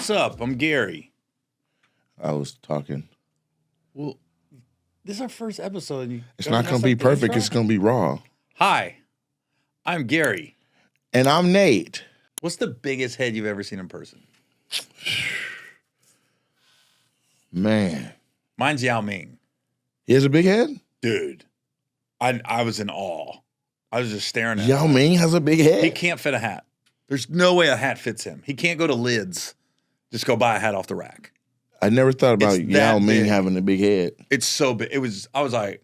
what's up? I'm Gary. I was talking. Well, this is our first episode. It's not going to be perfect. It's going to be raw. Hi, I'm Gary. And I'm Nate. What's the biggest head you've ever seen in person? Man. Mine's Yao Ming. He has a big head? Dude, I was in awe. I was just staring at Yao him. Ming has a big head? He can't fit a hat. There's no way a hat fits him. He can't go to Lids. Just go buy a hat off the rack. I never thought about Yao Ming having a big head. It's so big. I was like.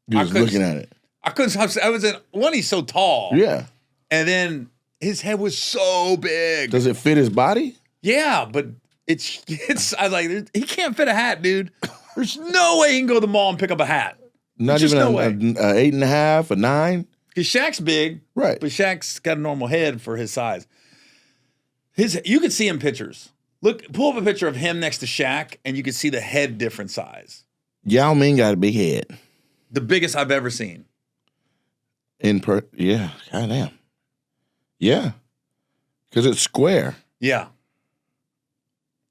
You was looking at it. I couldn't stop. I was in, one, he's so tall. Yeah. And then his head was so big. Does it fit his body? Yeah, but it's I was like, he can't fit a hat, dude. There's no way he can go to the mall and pick up a hat. Not even an 8.5, a 9? Because Shaq's big. Right. But Shaq's got a normal head for his size. You could see in pictures. Pull up a picture of him next to Shaq, and you can see the head different size. Yao Ming got a big head. The biggest I've ever seen. Yeah, goddamn. Yeah. Because it's square. Yeah.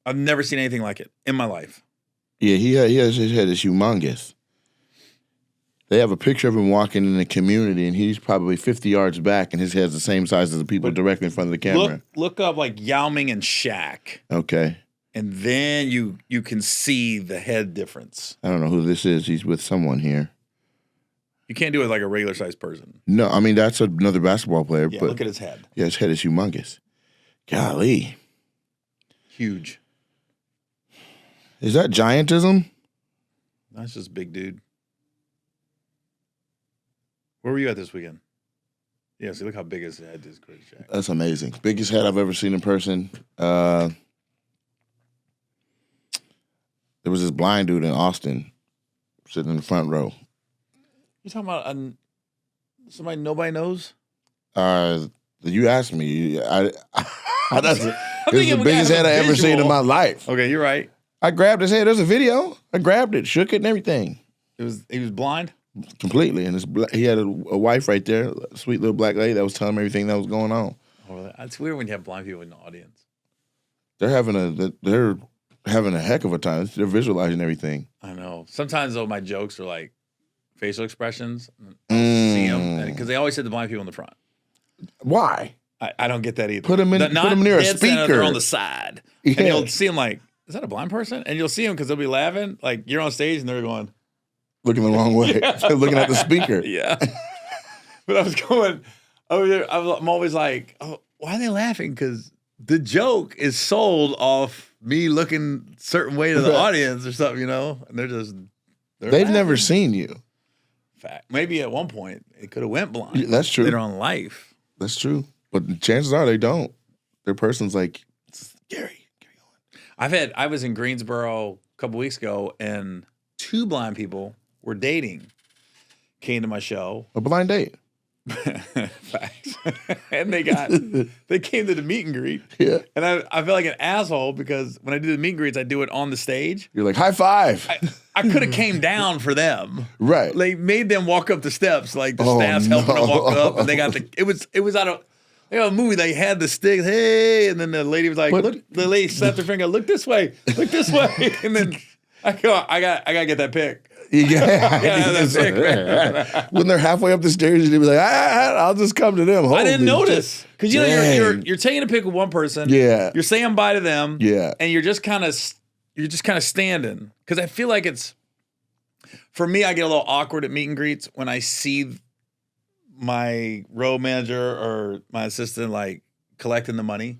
I've never seen anything like it in my life. Yeah, he has his head is humongous. They have a picture of him walking in the community, and he's probably 50 yards back, and his head's the same size as the people directly in front of the camera. Look up like Yao Ming and Shaq. Okay. And then you can see the head difference. I don't know who this is. He's with someone here. You can't do it like a regular sized person. No, I mean, that's another basketball player. Yeah, but look at his head. Yeah, his head is humongous. Golly. Huge. Is that giantism? That's just big dude. Where were you at this weekend? Yeah, see, look how big his head is. Great Shaq. That's amazing. Biggest head I've ever seen in person. There was this blind dude in Austin sitting in the front row. You talking about somebody nobody knows? You asked me. It was the thinking we biggest got head I ever seen in my life. Okay, you're right. I grabbed his head. There's a video. I grabbed it, shook it, and everything. He was blind? Completely. And he had a wife right there, a sweet little black lady that was telling him everything that was going on. Oh, it's weird when you have blind people in the audience. They're having a heck of a time. They're visualizing everything. I know. Sometimes, though, my jokes are like facial expressions. I'll see them. Because they always said the blind people in the front. Why? I don't get that either. Put them near a speaker. They're on the side. Yeah. And you'll see them like, is that a blind person? And you'll see them because they'll be laughing. Like, you're on stage and they're going. Looking the wrong way. Yeah. They're looking at the speaker. Yeah. But I was going over there. I'm always like, oh, why are they laughing? Because the joke is sold off me looking a certain way to the audience or something, you know? And they've laughing. Never seen you. Fact. Maybe at one point it could have went blind. Yeah, that's true. Later on in life. That's true. But chances are they don't. Their person's like, Gary on. I was in Greensboro a couple weeks ago, and 2 blind people were dating. Came to my show. A blind date. Facts. And they came to the meet and greet. Yeah. And I felt like an asshole because when I do the meet and greets, I do it on the stage. You're like, high five. I could have came down for them. Right. They made them walk up the steps, like the staff's helping them walk up, and they got it was out of a movie. They had the stick, hey, and then the lady was like, look, the lady slapped her finger, look this way, and then I gotta get that pic. Yeah, that's it. When they're halfway up the stairs, they'd be like, I'll just come to them. I didn't notice. Because you're taking a pic with one person. Yeah. You're saying bye to them. Yeah. And you're just kind of standing. Because I feel like for me, I get a little awkward at meet and greets when I see my road manager or my assistant like collecting the money.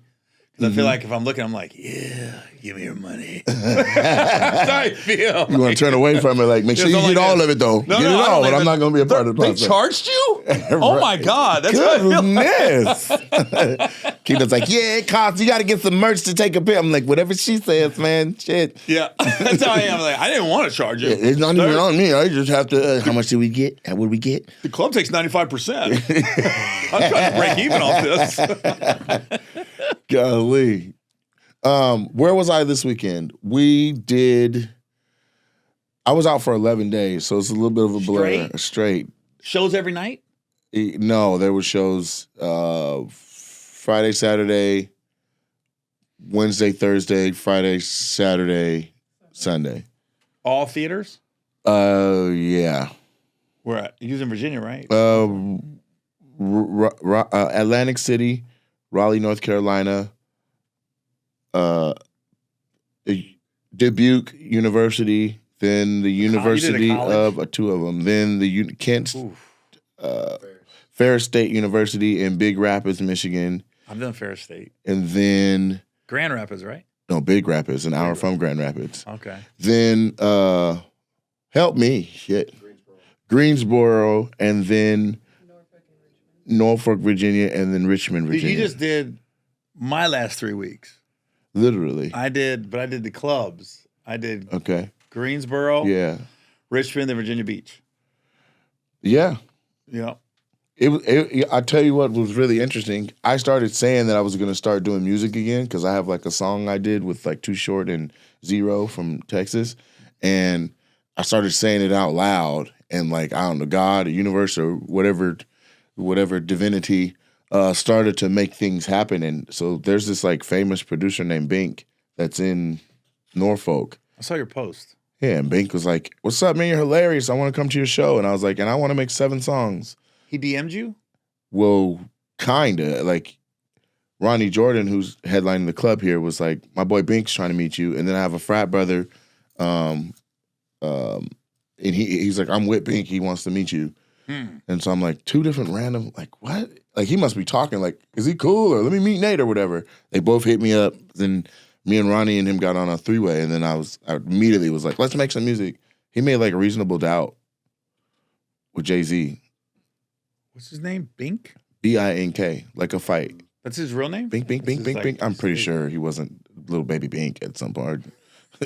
Because I feel like if I'm looking, I'm like, yeah, give me your money. That's how I feel. You want to turn away from it, like, make sure you get all of it, though. Get it all, but I'm not going to be a part of the process. They charged you? Oh, my God. That's goodness. Keita's like, yeah, it costs. You got to get some merch to take a pic. I'm like, whatever she says, man. Shit. Yeah. That's how I am. Like, I didn't want to charge you. It's not even on me. I just have to, how much did we get? What did we get? The club takes 95%. I'm trying to break even off this. Golly. Where was I this weekend? I was out for 11 days, so it's a little bit of a blur. Straight. Shows every night? No, there were shows Friday, Saturday, Wednesday, Thursday, Friday, Saturday, Sunday. All theaters? Yeah. Where at? You're in Virginia, right? Atlantic City, Raleigh, North Carolina, Dubuque University, then the University of two of them, then the Kent Ferris State University in Big Rapids, Michigan. I've done Ferris State. And then Grand Rapids, right? No, Big Rapids, an hour from Grand Rapids. Okay. Then help me, shit. Greensboro, and then Norfolk, Virginia, and then Richmond, Virginia. You just did my last 3 weeks. Literally. I did the clubs. I did Greensboro, yeah, Richmond, and Virginia Beach. Yeah. Yeah. I tell you what was really interesting. I started saying that I was going to start doing music again because I have like a song I did with like Too Short and Zero from Texas. And I started saying it out loud. And like, I don't know, God or universe or whatever divinity started to make things happen. And so there's this like famous producer named Bink that's in Norfolk. I saw your post. Yeah, and Bink was like, "What's up, man? You're hilarious. I want to come to your show." And I was like, "And I want to make 7 songs." He DM'd you? Well, kinda. Like Ronnie Jordan, who's headlining the club here, was like, "My boy Bink's trying to meet you." And then I have a frat brother, and he's like, "I'm with Bink. He wants to meet you." And so I'm like, 2 different random, like, what? Like, he must be talking, like, is he cool? Or let me meet Nate or whatever. They both hit me up. Then me and Ronnie and him got on a 3-way. And then I immediately was like, let's make some music. He made, like, a Reasonable Doubt with Jay-Z. What's his name? Bink? B-I-N-K, like a fight. That's his real name? Bink, Bink, Bink, Bink, Bink. I'm pretty sure he wasn't little baby Bink at some point.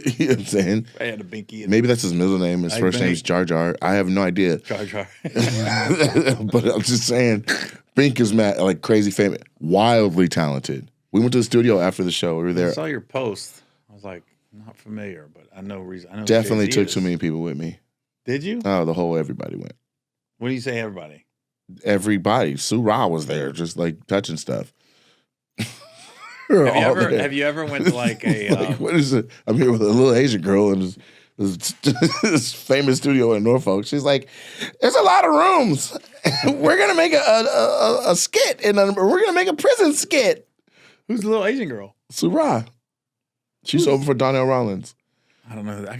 You know what I'm saying? I had a Binky. Maybe that's his middle name. His first name's Jar Jar. I have no idea. Jar Jar. But I'm just saying, Bink is like crazy famous, wildly talented. We went to the studio after the show. We were there. I saw your post. I was like, not familiar, but I know reason. I know Definitely took too many people with me. Did you? Oh, the whole everybody went. What do you say, everybody? Everybody. Sue Ra was there, just like touching stuff. Have you ever went to like a like, what is it? I'm here with a little Asian girl in this famous studio in Norfolk. She's like, "There's a lot of rooms. We're gonna make a skit, and we're gonna make a prison skit." Who's the little Asian girl? Surah. She's over for Donnell Rollins. I don't know. I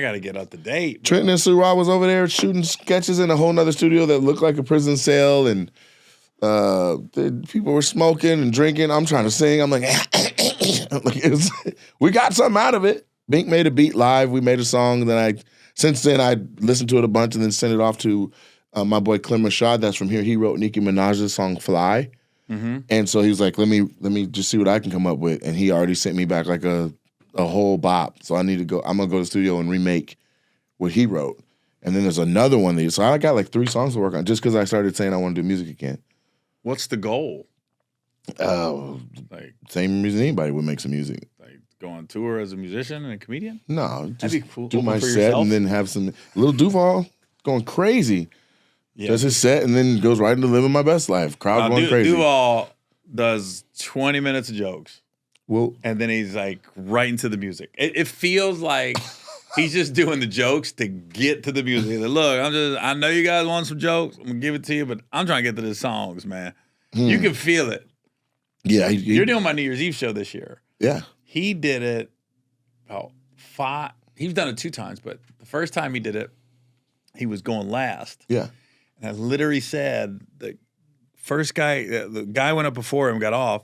gotta get up to date. Trenton and Surah was over there shooting sketches in a whole nother studio that looked like a prison cell, and people were smoking and drinking. I'm trying to sing. I'm like, we got something out of it. Bink made a beat live. We made a song. Since then, I listened to it a bunch and then sent it off to my boy Clem Rashad. That's from here. He wrote Nicki Minaj's song "Fly," and so he was like, "Let me just see what I can come up with." And he already sent me back like a whole bop. So I need to go. I'm gonna go to the studio and remake what he wrote. And then there's another one. So I got like 3 songs to work on just because I started saying I want to do music again. What's the goal? Like same reason anybody would make some music. Like go on tour as a musician and a comedian? No, just That'd be cool. do my set and then have some little Duval going crazy. Yeah. Does his set and then goes right into living my best life. Crowd going crazy. Duval does 20 minutes of jokes. Well, and then he's like right into the music. It feels like he's just doing the jokes to get to the music. He's like, look, I know you guys want some jokes. I'm gonna give it to you, but I'm trying to get to the songs, man. You can feel it. Yeah, you're doing my New Year's Eve show this year. Yeah, he did it about 5. He's done it 2 times, but the first time he did it, he was going last. Yeah, and I literally said the first guy, the guy went up before him, got off,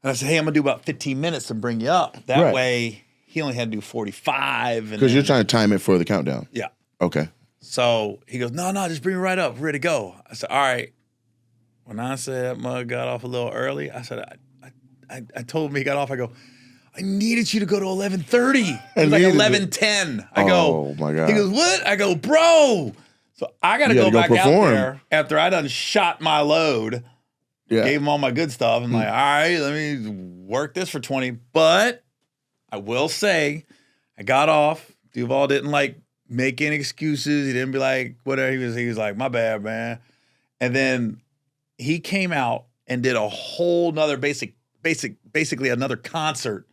and I said, "Hey, I'm gonna do about 15 minutes to bring you up. That way." He only had to do 45. Because you're trying to time it for the countdown. Yeah. Okay. So he goes, no, just bring me right up. We're ready to go. I said, all right. When I said that mug got off a little early, I said, I told him he got off. I go, I needed you to go to 11:30. It was like 11:10. I go, oh my God. He goes, what? I go, bro. So I got to go back out there after I done shot my load. Yeah. Gave him all my good stuff. I'm like, all right, let me work this for 20. But I will say, I got off. Duval didn't like make any excuses. He didn't be like whatever. He was like, my bad, man. And then he came out and did a whole nother basic basically another concert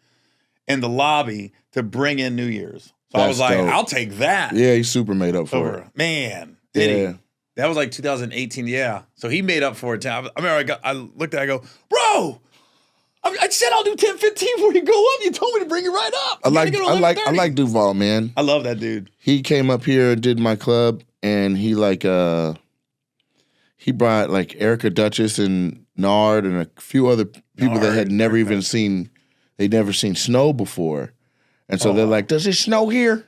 in the lobby to bring in New Year's. So I That's was like, dope. I'll take that. Yeah, he super made up for it. Man, did Yeah. he? That was like 2018, yeah. So he made up for it. I remember I looked at it, I go, bro, I said I'll do 10-15 before you go up. You told me to bring it right up. I like Duval, man. I love that dude. He came up here and did my club, and he brought like Erica Duchess and Nard and a few other people that had never even seen, they'd never seen snow before. And so they're like, does it snow here?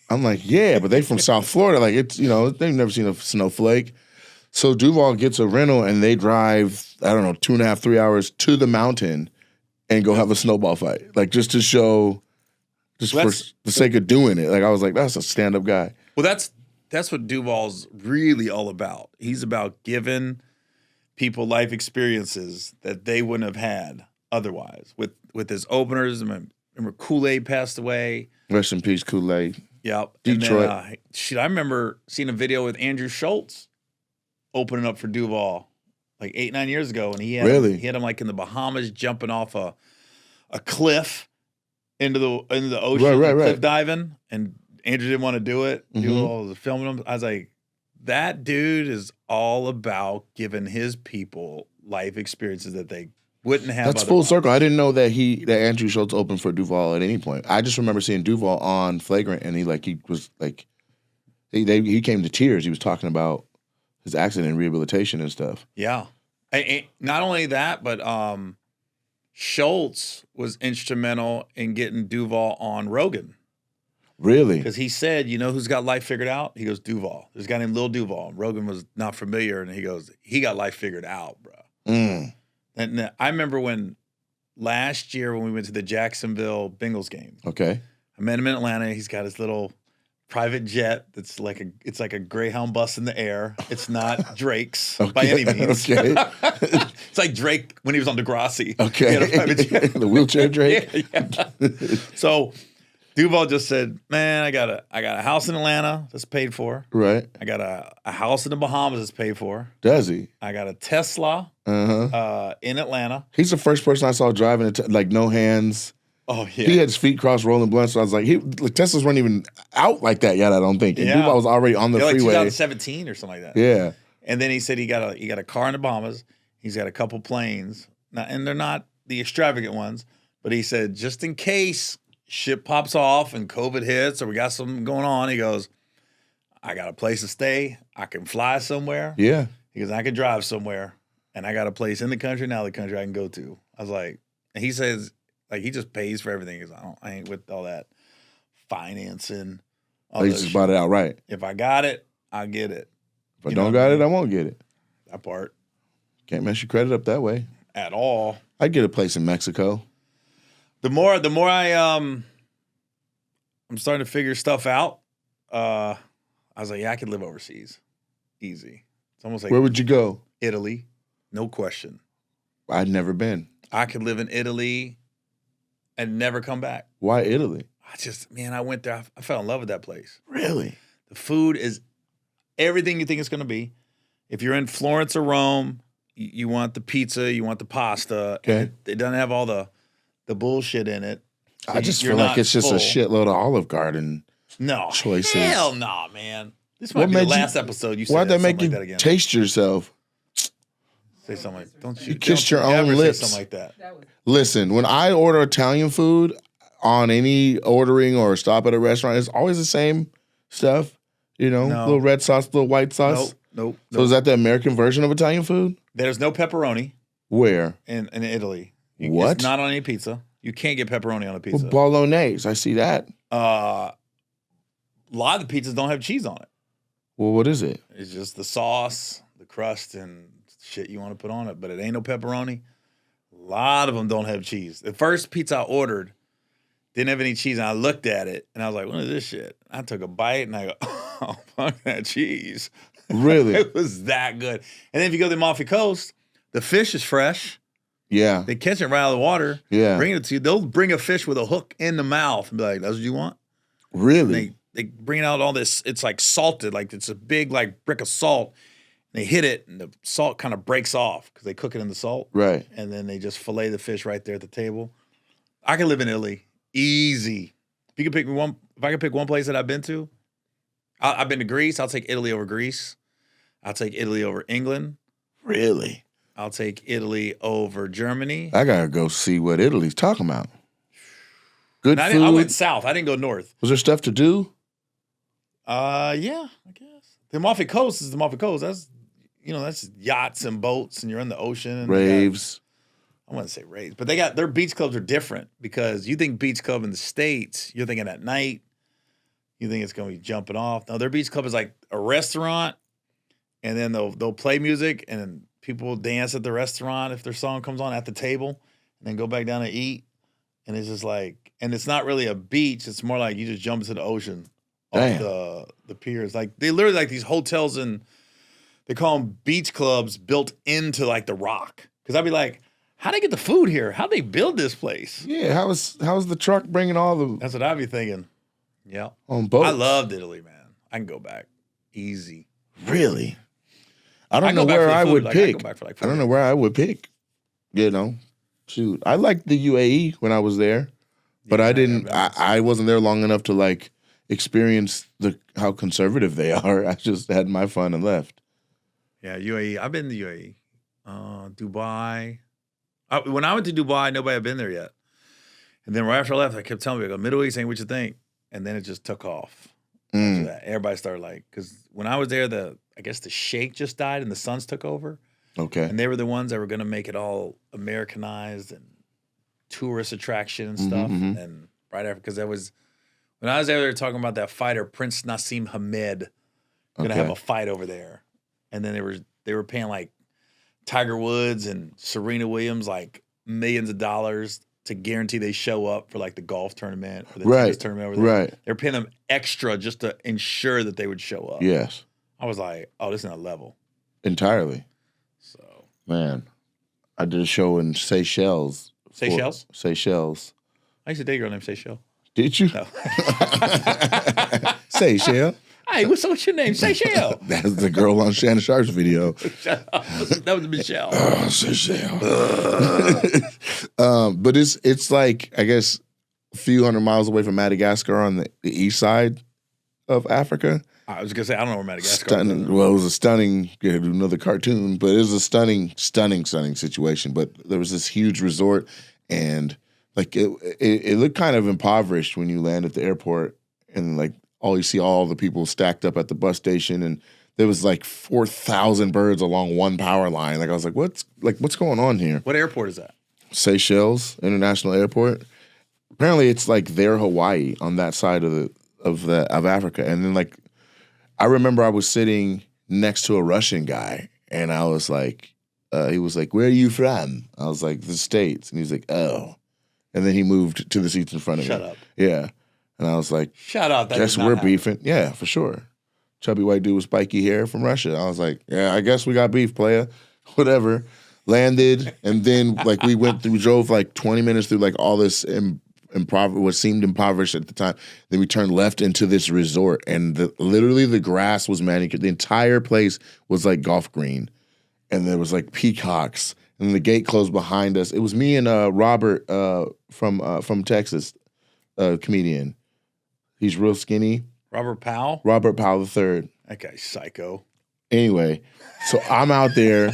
I'm like, yeah, but they from South Florida. Like, it's, they've never seen a snowflake. So Duval gets a rental and they drive, 2.5, 3 hours to the mountain and go have a snowball fight. Like, just to show, for the sake of doing it. Like, I was like, that's a stand-up guy. Well, that's what Duval's really all about. He's about giving people life experiences that they wouldn't have had otherwise. With his openers, I remember Kool-Aid passed away. Rest in peace, Kool-Aid. Yep. Detroit. And then, I remember seeing a video with Andrew Schultz opening up for Duval like 8-9 years ago, and he had him like in the Bahamas jumping off a cliff into the ocean, cliff diving, and Andrew didn't want to do it. Duval was filming him. I was like, that dude is all about giving his people life experiences that they wouldn't have. That's full circle. I didn't know that Andrew Schultz opened for Duval at any point. I just remember seeing Duval on Flagrant, and he came to tears. He was talking about his accident and rehabilitation and stuff. Yeah. Not only that, but Schultz was instrumental in getting Duval on Rogan. Really? Because he said, who's got life figured out? He goes, Duval. There's a guy named Lil Duval. Rogan was not familiar, and he goes, he got life figured out, bro. And I remember when last year when we went to the Jacksonville Bengals game. Okay. I met him in Atlanta. He's got his little private jet that's like a Greyhound bus in the air. It's not Drake's by any means. Okay. It's like Drake when he was on Degrassi. Okay. He had a private jet. The wheelchair Drake. Yeah. So Duval just said, man, I got a house in Atlanta that's paid for. Right. I got a house in the Bahamas that's paid for. Does he? I got a Tesla in Atlanta. He's the first person I saw driving like no hands. Oh, yeah. He had his feet crossed rolling blunts. So I was like, Teslas weren't even out like that yet, I don't think. And Duval was already on the freeway. Like 2017 or something like that. Yeah. And then he said he got a car in the Bahamas. He's got a couple planes. Now, and they're not the extravagant ones, but he said just in case shit pops off and COVID hits or we got something going on, he goes, I got a place to stay. I can fly somewhere. Yeah. He goes, I can drive somewhere. And I got a place in the country and out of the country I can go to. I was like, and he says, like, he just pays for everything. He goes, I ain't with all that financing. He just bought it outright. If I got it, I'll get it. If I don't got it, I won't get it. That part. Can't mess your credit up that way. At all. I'd get a place in Mexico. The more I'm starting to figure stuff out. I was like, yeah, I could live overseas. Easy. It's almost like where would you go? Italy. No question. I'd never been. I could live in Italy and never come back. Why Italy? I went there. I fell in love with that place. Really? The food is everything you think it's going to be. If you're in Florence or Rome, you want the pizza, you want the pasta. Okay. It doesn't have all the bullshit in it. So I just feel like it's just a shitload of Olive Garden choices. Hell no, man. This might be the last episode you said. Why'd that make you like that again. taste yourself? Say something like, don't you kissed your own lips. Say something like that. Listen, when I order Italian food on any ordering or stop at a restaurant, it's always the same stuff. Little red sauce, little white sauce. Nope. So is that the American version of Italian food? There's no pepperoni. Where? In Italy. What? It's not on any pizza. You can't get pepperoni on a pizza. Well, bolognese, I see that. A lot of the pizzas don't have cheese on it. Well, what is it? It's just the sauce, the crust, and shit you want to put on it. But it ain't no pepperoni. A lot of them don't have cheese. The first pizza I ordered didn't have any cheese, and I looked at it, and I was like, what is this shit? I took a bite, and I go, oh, fuck that cheese. Really? It was that good. And then if you go to the Amalfi Coast, the fish is fresh. Yeah. They catch it right out of the water. Yeah. Bring it to you. They'll bring a fish with a hook in the mouth and be like, that's what you want? Really? They bring out all this. It's like salted. Like it's a big like brick of salt. They hit it, and the salt kind of breaks off because they cook it in the salt. Right. And then they just fillet the fish right there at the table. I can live in Italy. Easy. If I could pick one place that I've been to, I've been to Greece. I'll take Italy over Greece. I'll take Italy over England. Really? I'll take Italy over Germany. I gotta go see what Italy's talking about. Good food. I went south. I didn't go north. Was there stuff to do? Yeah, I guess. The Amalfi Coast is the Amalfi Coast. That's yachts and boats, and you're in the ocean. And Raves. I wouldn't say raves, but their beach clubs are different because you think beach club in the States, you're thinking at night, you think it's going to be jumping off. No, their beach club is like a restaurant, and then they'll play music, and then people will dance at the restaurant if their song comes on at the table, and then go back down to eat. And it's just like, and it's not really a beach. It's more like you just jump into the ocean off the piers. Like they literally like these hotels they call them beach clubs built into like the rock. Because I'd be like, how'd they get the food here? How'd they build this place? Yeah, how's the truck bringing all the... That's what I'd be thinking. Yeah. On boats. I loved Italy, man. I can go back. Easy. Really? I don't know where I would pick. I don't know where I would pick. Shoot. I liked the UAE when I was there, but I didn't... I wasn't there long enough to like experience how conservative they are. I just had my fun and left. Yeah, UAE. I've been to UAE. Dubai. When I went to Dubai, nobody had been there yet. And then right after I left, I kept telling people, Middle East ain't what you think. And then it just took off. After that. Everybody started like, because when I was there, I guess the sheikh just died and the sons took over. Okay. And they were the ones that were going to make it all Americanized and tourist attraction and stuff. Mm-hmm. And right after, because when I was there, they were talking about that fighter, Prince Nassim Hamed, going to have a fight over there. And then they were paying like Tiger Woods and Serena Williams like millions of dollars to guarantee they show up for like the golf tournament or the tennis tournament over there. Right. They're paying them extra just to ensure that they would show up. Yes. I was like, oh, this is not level. Entirely. So, man, I did a show in Seychelles. Seychelles? Seychelles. I used to date a girl named Seychelles. Did you? No. Seychelles. Hey, what's your name? Seychelles. That's the girl on Shannon Sharp's video. That was Michelle. Oh, Seychelles. But it's like, I guess, a few hundred miles away from Madagascar on the east side of Africa. I was going to say, I don't know where Madagascar is. Well, it was a stunning, another cartoon, but it was a stunning situation. But there was this huge resort, and like it looked kind of impoverished when you land at the airport, and like you see all the people stacked up at the bus station, and there was like 4,000 birds along one power line. Like I was like, what's going on here? What airport is that? Seychelles International Airport. Apparently, it's like their Hawaii on that side of Africa, and then like. I remember I was sitting next to a Russian guy, and I was like, he was like, "Where are you from?" I was like, "The States." And he's like, "Oh." And then he moved to the seats in front of me. Shut up. Yeah. And I was like, shut up. That guess we're beefing. Yeah, for sure. Chubby white dude with spiky hair from Russia. I was like, yeah, I guess we got beef, playa. Whatever. Landed, and then like we drove like 20 minutes through like all this what seemed impoverished at the time. Then we turned left into this resort, and literally the grass was manicured. The entire place was like golf green, and there was like peacocks, and the gate closed behind us. It was me and Robert from Texas, comedian. He's real skinny. Robert Powell? Robert Powell III. That guy's psycho. Anyway, so I'm out there.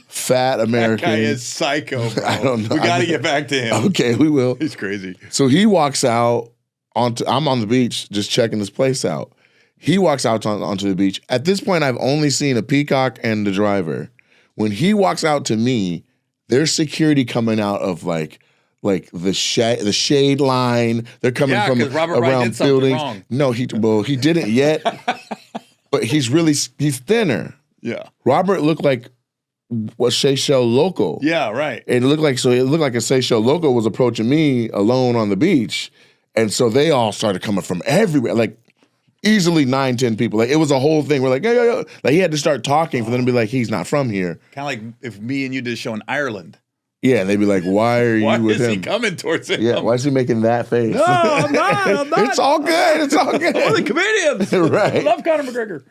Fat American. That guy is psycho, bro. I don't know. We got to get back to him. Okay, we will. He's crazy. So he walks out I'm on the beach just checking this place out. He walks out onto the beach. At this point, I've only seen a peacock and the driver. When he walks out to me, there's security coming out of like the shade line. They're coming from Robert Wright around did something buildings. wrong. No, he didn't yet. But he's thinner. Yeah. Robert looked like a Seychelles local. Yeah, right. It looked like a Seychelles local was approaching me alone on the beach. And so they all started coming from everywhere, like easily 9-10 people. Like it was a whole thing. We're like, yo. Like he had to start talking for them to be like, he's not from here. Kind of like if me and you did a show in Ireland. Yeah, and they'd be like, why are you Why with is him? he coming towards him? Yeah, why is he making that face? No, I'm not. It's all good. It's all good. We're the comedians. Right. I love Conor McGregor.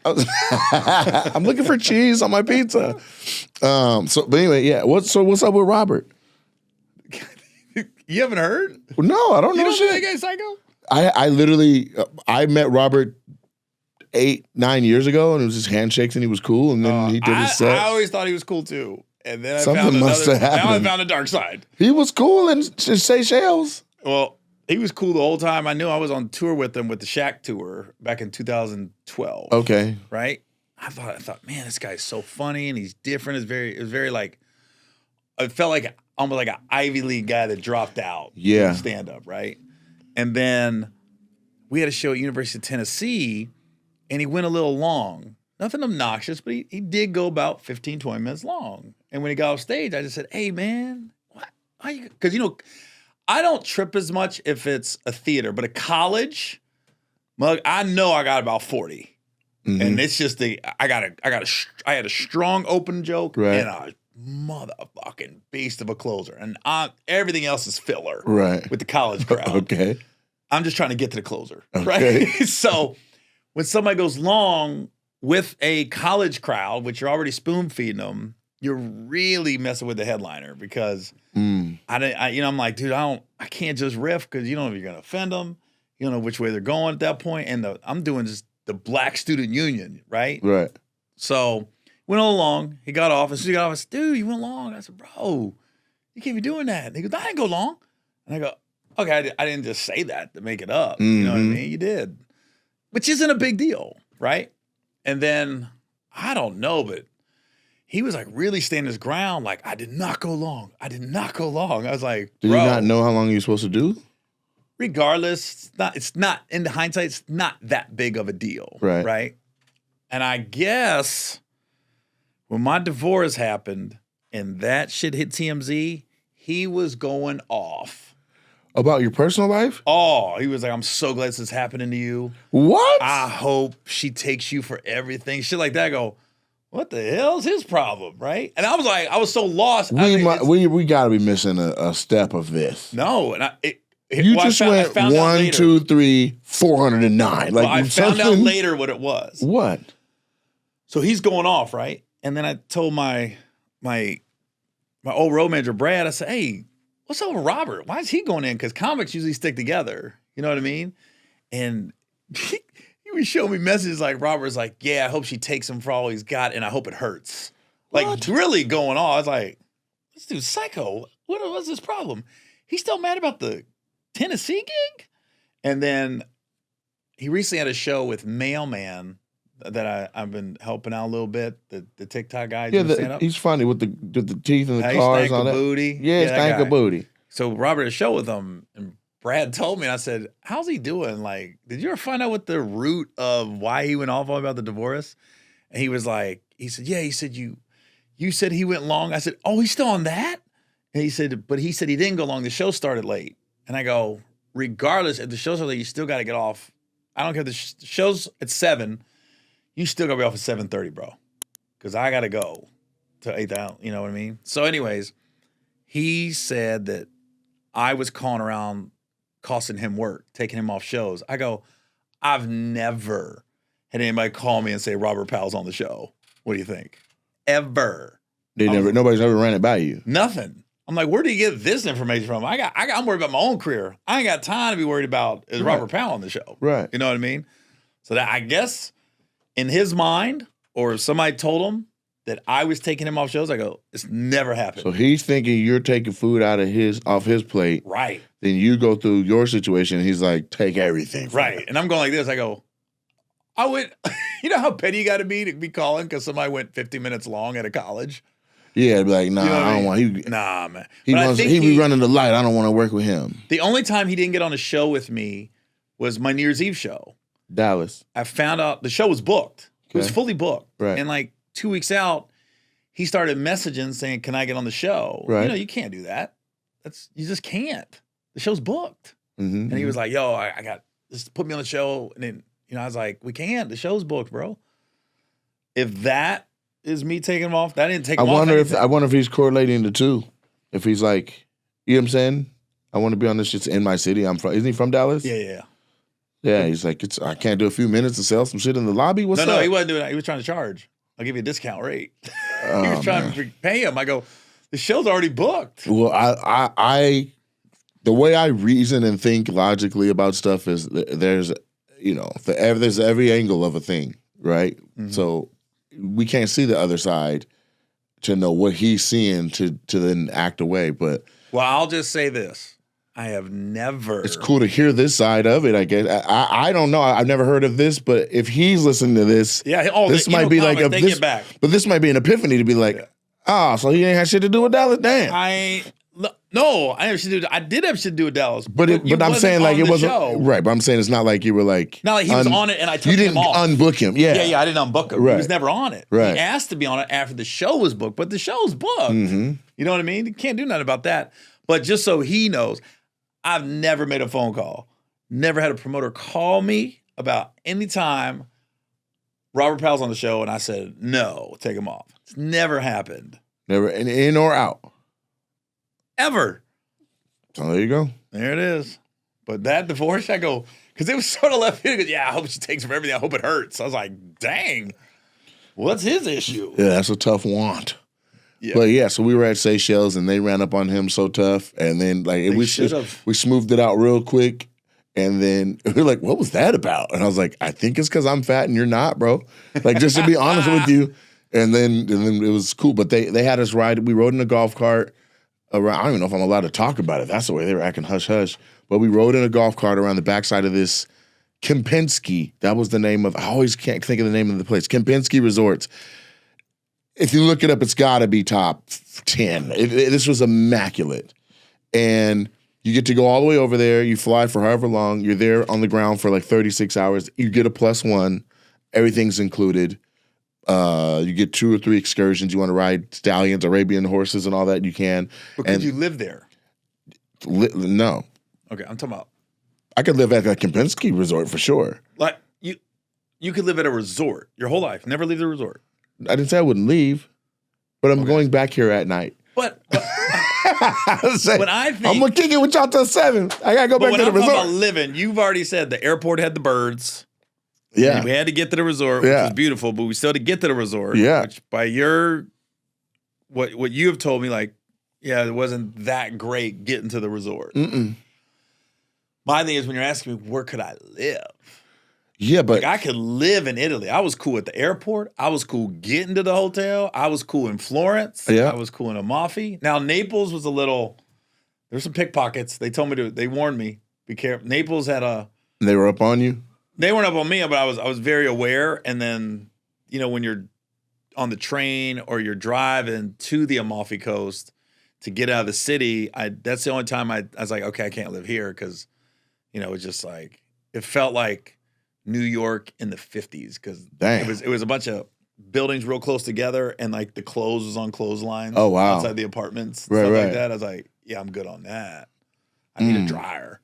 I'm looking for cheese on my pizza. But anyway, yeah. What's up with Robert? You haven't heard? No, I don't know You don't think shit. that guy's psycho? I literally, I met Robert 8-9 years ago, and it was just handshakes, and he was cool, and then he did his set. I always thought he was cool too. And then I Something found must have now I happened. found a dark side. He was cool in Seychelles. Well, he was cool the whole time. I knew I was on tour with him with the Shack tour back in 2012. Okay. Right? I thought, man, this guy's so funny and he's different. It was very like, it felt like almost like an Ivy League guy that dropped out. Yeah. Stand up, right? And then we had a show at University of Tennessee and he went a little long. Nothing obnoxious, but he did go about 15, 20 minutes long. And when he got off stage, I just said, hey, man, what? Because, I don't trip as much if it's a theater, but a college, I know I got about 40. Mm-hmm. And it's just I had a strong open joke and a motherfucking beast of a closer. And everything else is filler with the college crowd. Okay. I'm just trying to get to the closer, okay. Right? So when somebody goes long with a college crowd, which you're already spoon feeding them, you're really messing with the headliner because I'm like, dude, I can't just riff because you don't know if you're gonna offend them, you don't know which way they're going at that point, and I'm doing just the Black Student Union, right? Right. So went all along. He got off, and so he got off. I said, dude, you went long. I said, bro, you can't be doing that. And he goes, I didn't go long. And I go, okay, I didn't just say that to make it up. Mm-hmm. You know what I mean? You did, which isn't a big deal, right? And then I don't know, but he was like really standing his ground. Like, I did not go long. I did not go long. I was like, do you not know how long you're supposed to do? Regardless, it's not in hindsight, it's not that big of a deal. Right. Right. And I guess when my divorce happened and that shit hit TMZ, he was going off. About your personal life? Oh, he was like, I'm so glad this is happening to you. What? I hope she takes you for everything. Shit like that. I go, what the hell's his problem, right? And I was like, I was so lost. We got to be missing a step of this. No, and you just went 1, 2, 3, 409. Like I found out later what it was. What? So he's going off, right? And then I told my old road manager Brad. I said, hey, what's up with Robert? Why is he going in? Because comics usually stick together. You know what I mean? And he would show me messages like Robert's like, yeah, I hope she takes him for all he's got, and I hope it hurts. Like really going on. I was like, this dude's psycho. What's his problem? He's still mad about the Tennessee gig? And then he recently had a show with Mailman that I've been helping out a little bit. The TikTok guy. Yeah, he's funny with the teeth and the cars on it. Booty. Yeah, stank a booty. So Robert had a show with him, and Brad told me, and I said, how's he doing? Like, did you ever find out what the root of why he went off about the divorce? And he was like, he said, you said he went long. I said, oh, he's still on that? And he said he didn't go long. The show started late. And I go, regardless, if the show started late, you still got to get off. I don't care if the show's at 7, you still got to be off at 7:30, bro. Because I got to go to 8,000, you know what I mean? So anyways, he said that I was calling around costing him work, taking him off shows. I go, I've never had anybody call me and say Robert Powell's on the show. What do you think? Ever. Nobody's ever ran it by you. Nothing. I'm like, where do you get this information from? I'm worried about my own career. I ain't got time to be worried about is Robert Powell on the show. Right. You know what I mean? So that I guess in his mind, or if somebody told him that I was taking him off shows, I go, it's never happened. So he's thinking you're taking food off his plate. Right. Then you go through your situation and he's like, take everything. Right. And I'm going like this. I go, I went, you know how petty you got to be calling because somebody went 50 minutes long at a college? Yeah, it'd be like, nah, I don't want. Nah, man. He be running the light. I don't want to work with him. The only time he didn't get on a show with me was my New Year's Eve show. Dallas. I found out the show was booked. Okay. It was fully booked. Right. And like 2 weeks out, he started messaging saying, can I get on the show? Right. You know, you can't do that. You just can't. The show's booked. Mm-hmm. And he was like, yo, I got, just put me on the show. And then, I was like, we can't. The show's booked, bro. If that is me taking him off, that didn't take him off. I wonder if he's correlating the two. If he's like, you know what I'm saying? I want to be on this shit's in my city. Isn't he from Dallas? Yeah. Yeah, he's like, I can't do a few minutes to sell some shit in the lobby. What's up? No, he wasn't doing that. He was trying to charge. I'll give you a discount rate. He was trying to pay him. I go, the show's already booked. Well, I the way I reason and think logically about stuff is there's every angle of a thing, right? Mm-hmm. So we can't see the other side to know what he's seeing to then act away. But I'll just say this. I have never. It's cool to hear this side of it, I guess. I don't know. I've never heard of this, but if he's listening to this, this might be like but this might be an epiphany to be like, so he ain't had shit to do with Dallas. Damn. I did have shit to do with Dallas. But I'm saying like it wasn't right. But I'm saying it's not like you were like not like he was on it and I took him off. You didn't unbook him. Yeah, I didn't unbook him. Right. He was never on it. Right. He asked to be on it after the show was booked, but the show's booked. Mm-hmm. You know what I mean? You can't do nothing about that. But just so he knows, I've never made a phone call. Never had a promoter call me about any time Robert Powell's on the show and I said, no, take him off. It's never happened. Never in or out. Ever. So there you go. There it is. But that divorce, I go, because it was sort of left field. I hope she takes from everything. I hope it hurts. I was like, dang, what's his issue? Yeah, that's a tough want. Yeah. But yeah, so we were at Seychelles and they ran up on him so tough. And then like we smoothed it out real quick. And then we were like, what was that about? And I was like, I think it's because I'm fat and you're not, bro. Like, just to be honest with you. And then it was cool. But they had us ride. We rode in a golf cart around. I don't even know if I'm allowed to talk about it. That's the way they were acting hush-hush. But we rode in a golf cart around the backside of this Kempinski. That was the name of, I always can't think of the name of the place. Kempinski Resorts. If you look it up, it's got to be top 10. This was immaculate. And you get to go all the way over there. You fly for however long. You're there on the ground for like 36 hours. You get a +1. Everything's included. You get 2 or 3 excursions. You want to ride stallions, Arabian horses, and all that, you can. But could you live there? No. Okay, I'm talking about. I could live at a Kempinski resort for sure. Like you could live at a resort your whole life, never leave the resort. I didn't say I wouldn't leave, but I'm going back here at night. But when I think I'm gonna kick it with y'all till 7. I gotta go back to the resort. When I'm talking about living, you've already said the airport had the birds. Yeah, and we had to get to the resort, which was beautiful, but we still had to get to the resort. Yeah, which by what you have told me, like, yeah, it wasn't that great getting to the resort. Mm-mm. My thing is when you're asking me where could I live. Yeah, but like, I could live in Italy. I was cool at the airport. I was cool getting to the hotel. I was cool in Florence. Yeah. I was cool in Amalfi. Now, Naples was there's some pickpockets. They warned me, be careful. Naples had They were up on you? They weren't up on me, but I was very aware. And then, when you're on the train or you're driving to the Amalfi Coast to get out of the city, that's the only time I was like, okay, I can't live here because, it's just like, it felt like New York in the 50s because it was a bunch of buildings real close together and like the clothes was on clotheslines outside the apartments, stuff like that. I was like, yeah, I'm good on that. I need a dryer.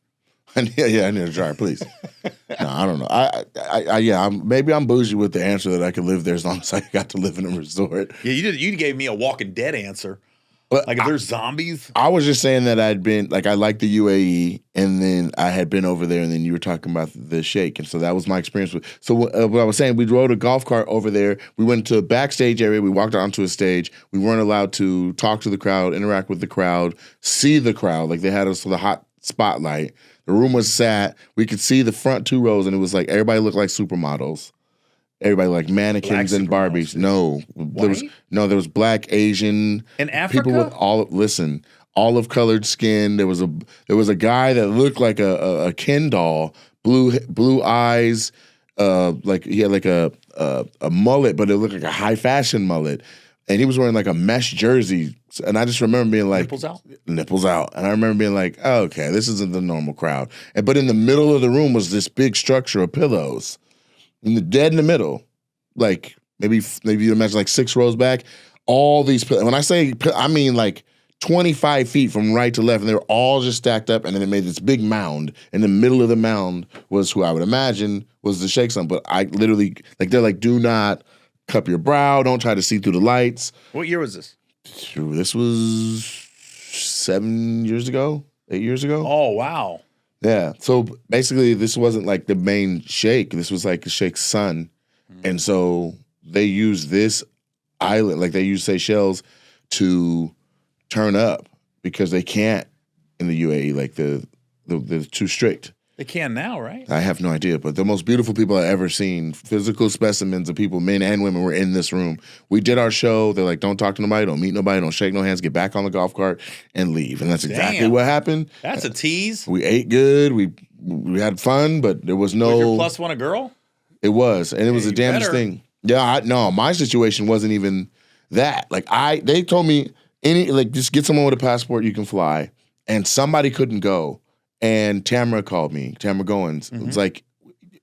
Yeah, I need a dryer, please. No, I don't know. Maybe I'm bougie with the answer that I could live there as long as I got to live in a resort. Yeah, you gave me a Walking Dead answer. But like if there's zombies? I was just saying that I'd been, like I like the UAE, and then I had been over there, and then you were talking about the Sheikh, and so that was my experience with. So what I was saying, we rode a golf cart over there. We went to a backstage area. We walked onto a stage. We weren't allowed to talk to the crowd, interact with the crowd, see the crowd. Like they had us with a hot spotlight. The room was sat. We could see the front 2 rows, and it was like everybody looked like supermodels. Everybody like mannequins and Barbies. No, there was black, Asian, in Africa. People with olive colored skin. There was a guy that looked like a Ken doll, blue eyes. Like he had like a mullet, but it looked like a high fashion mullet, and he was wearing like a mesh jersey. And I just remember being like, nipples out. And I remember being like, oh, okay, this isn't the normal crowd. But in the middle of the room was this big structure of pillows. Dead in the middle, like maybe you imagine like 6 rows back, all these pillows. When I say, I mean like 25 feet from right to left, and they were all just stacked up, and then it made this big mound. In the middle of the mound was who I would imagine was the Sheikh son. But I literally, like, they're like, do not cup your brow, don't try to see through the lights. What year was this? This was 8 years ago. Oh, wow. Yeah. So basically, this wasn't like the main Sheikh. This was like the Sheikh's son. And so they used this island, like they use Seychelles to turn up because they can't in the UAE. Like they're too strict. They can now, right? I have no idea, but the most beautiful people I've ever seen, physical specimens of people, men and women, were in this room. We did our show. They're like, don't talk to nobody, don't meet nobody, don't shake no hands, get back on the golf cart and leave. And that's exactly what happened. That's a tease. We ate good. We had fun, but there was no... Was your plus one a girl? It was, and it was the damnedest thing. Yeah, no, my situation wasn't even that. Like, they told me, just get someone with a passport, you can fly. And somebody couldn't go. And Tamara called me, Tamara Goins. It was like,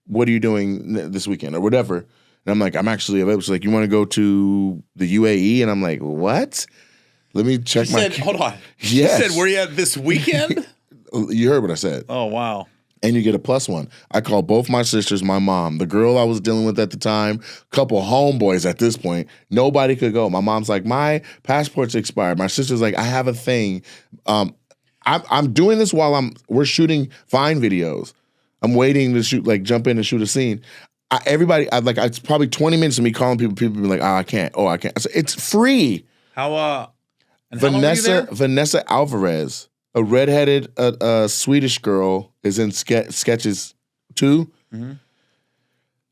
what are you doing this weekend or whatever? And I'm like, I'm actually available. She's like, you want to go to the UAE? And I'm like, what? Let me check hold on. Yes. She said, where you at this weekend? You heard what I said. Oh, wow. And you get a plus one. I called both my sisters, my mom, the girl I was dealing with at the time, couple homeboys at this point. Nobody could go. My mom's like, my passport's expired. My sister's like, I have a thing. I'm doing this while we're shooting Vine videos. I'm waiting to shoot, like jump in and shoot a scene. It's probably 20 minutes of me calling people. People be like, I can't. Oh, I can't. So it's free. How long were you there? Vanessa Alvarez, a redheaded Swedish girl, is in sketches too. I'm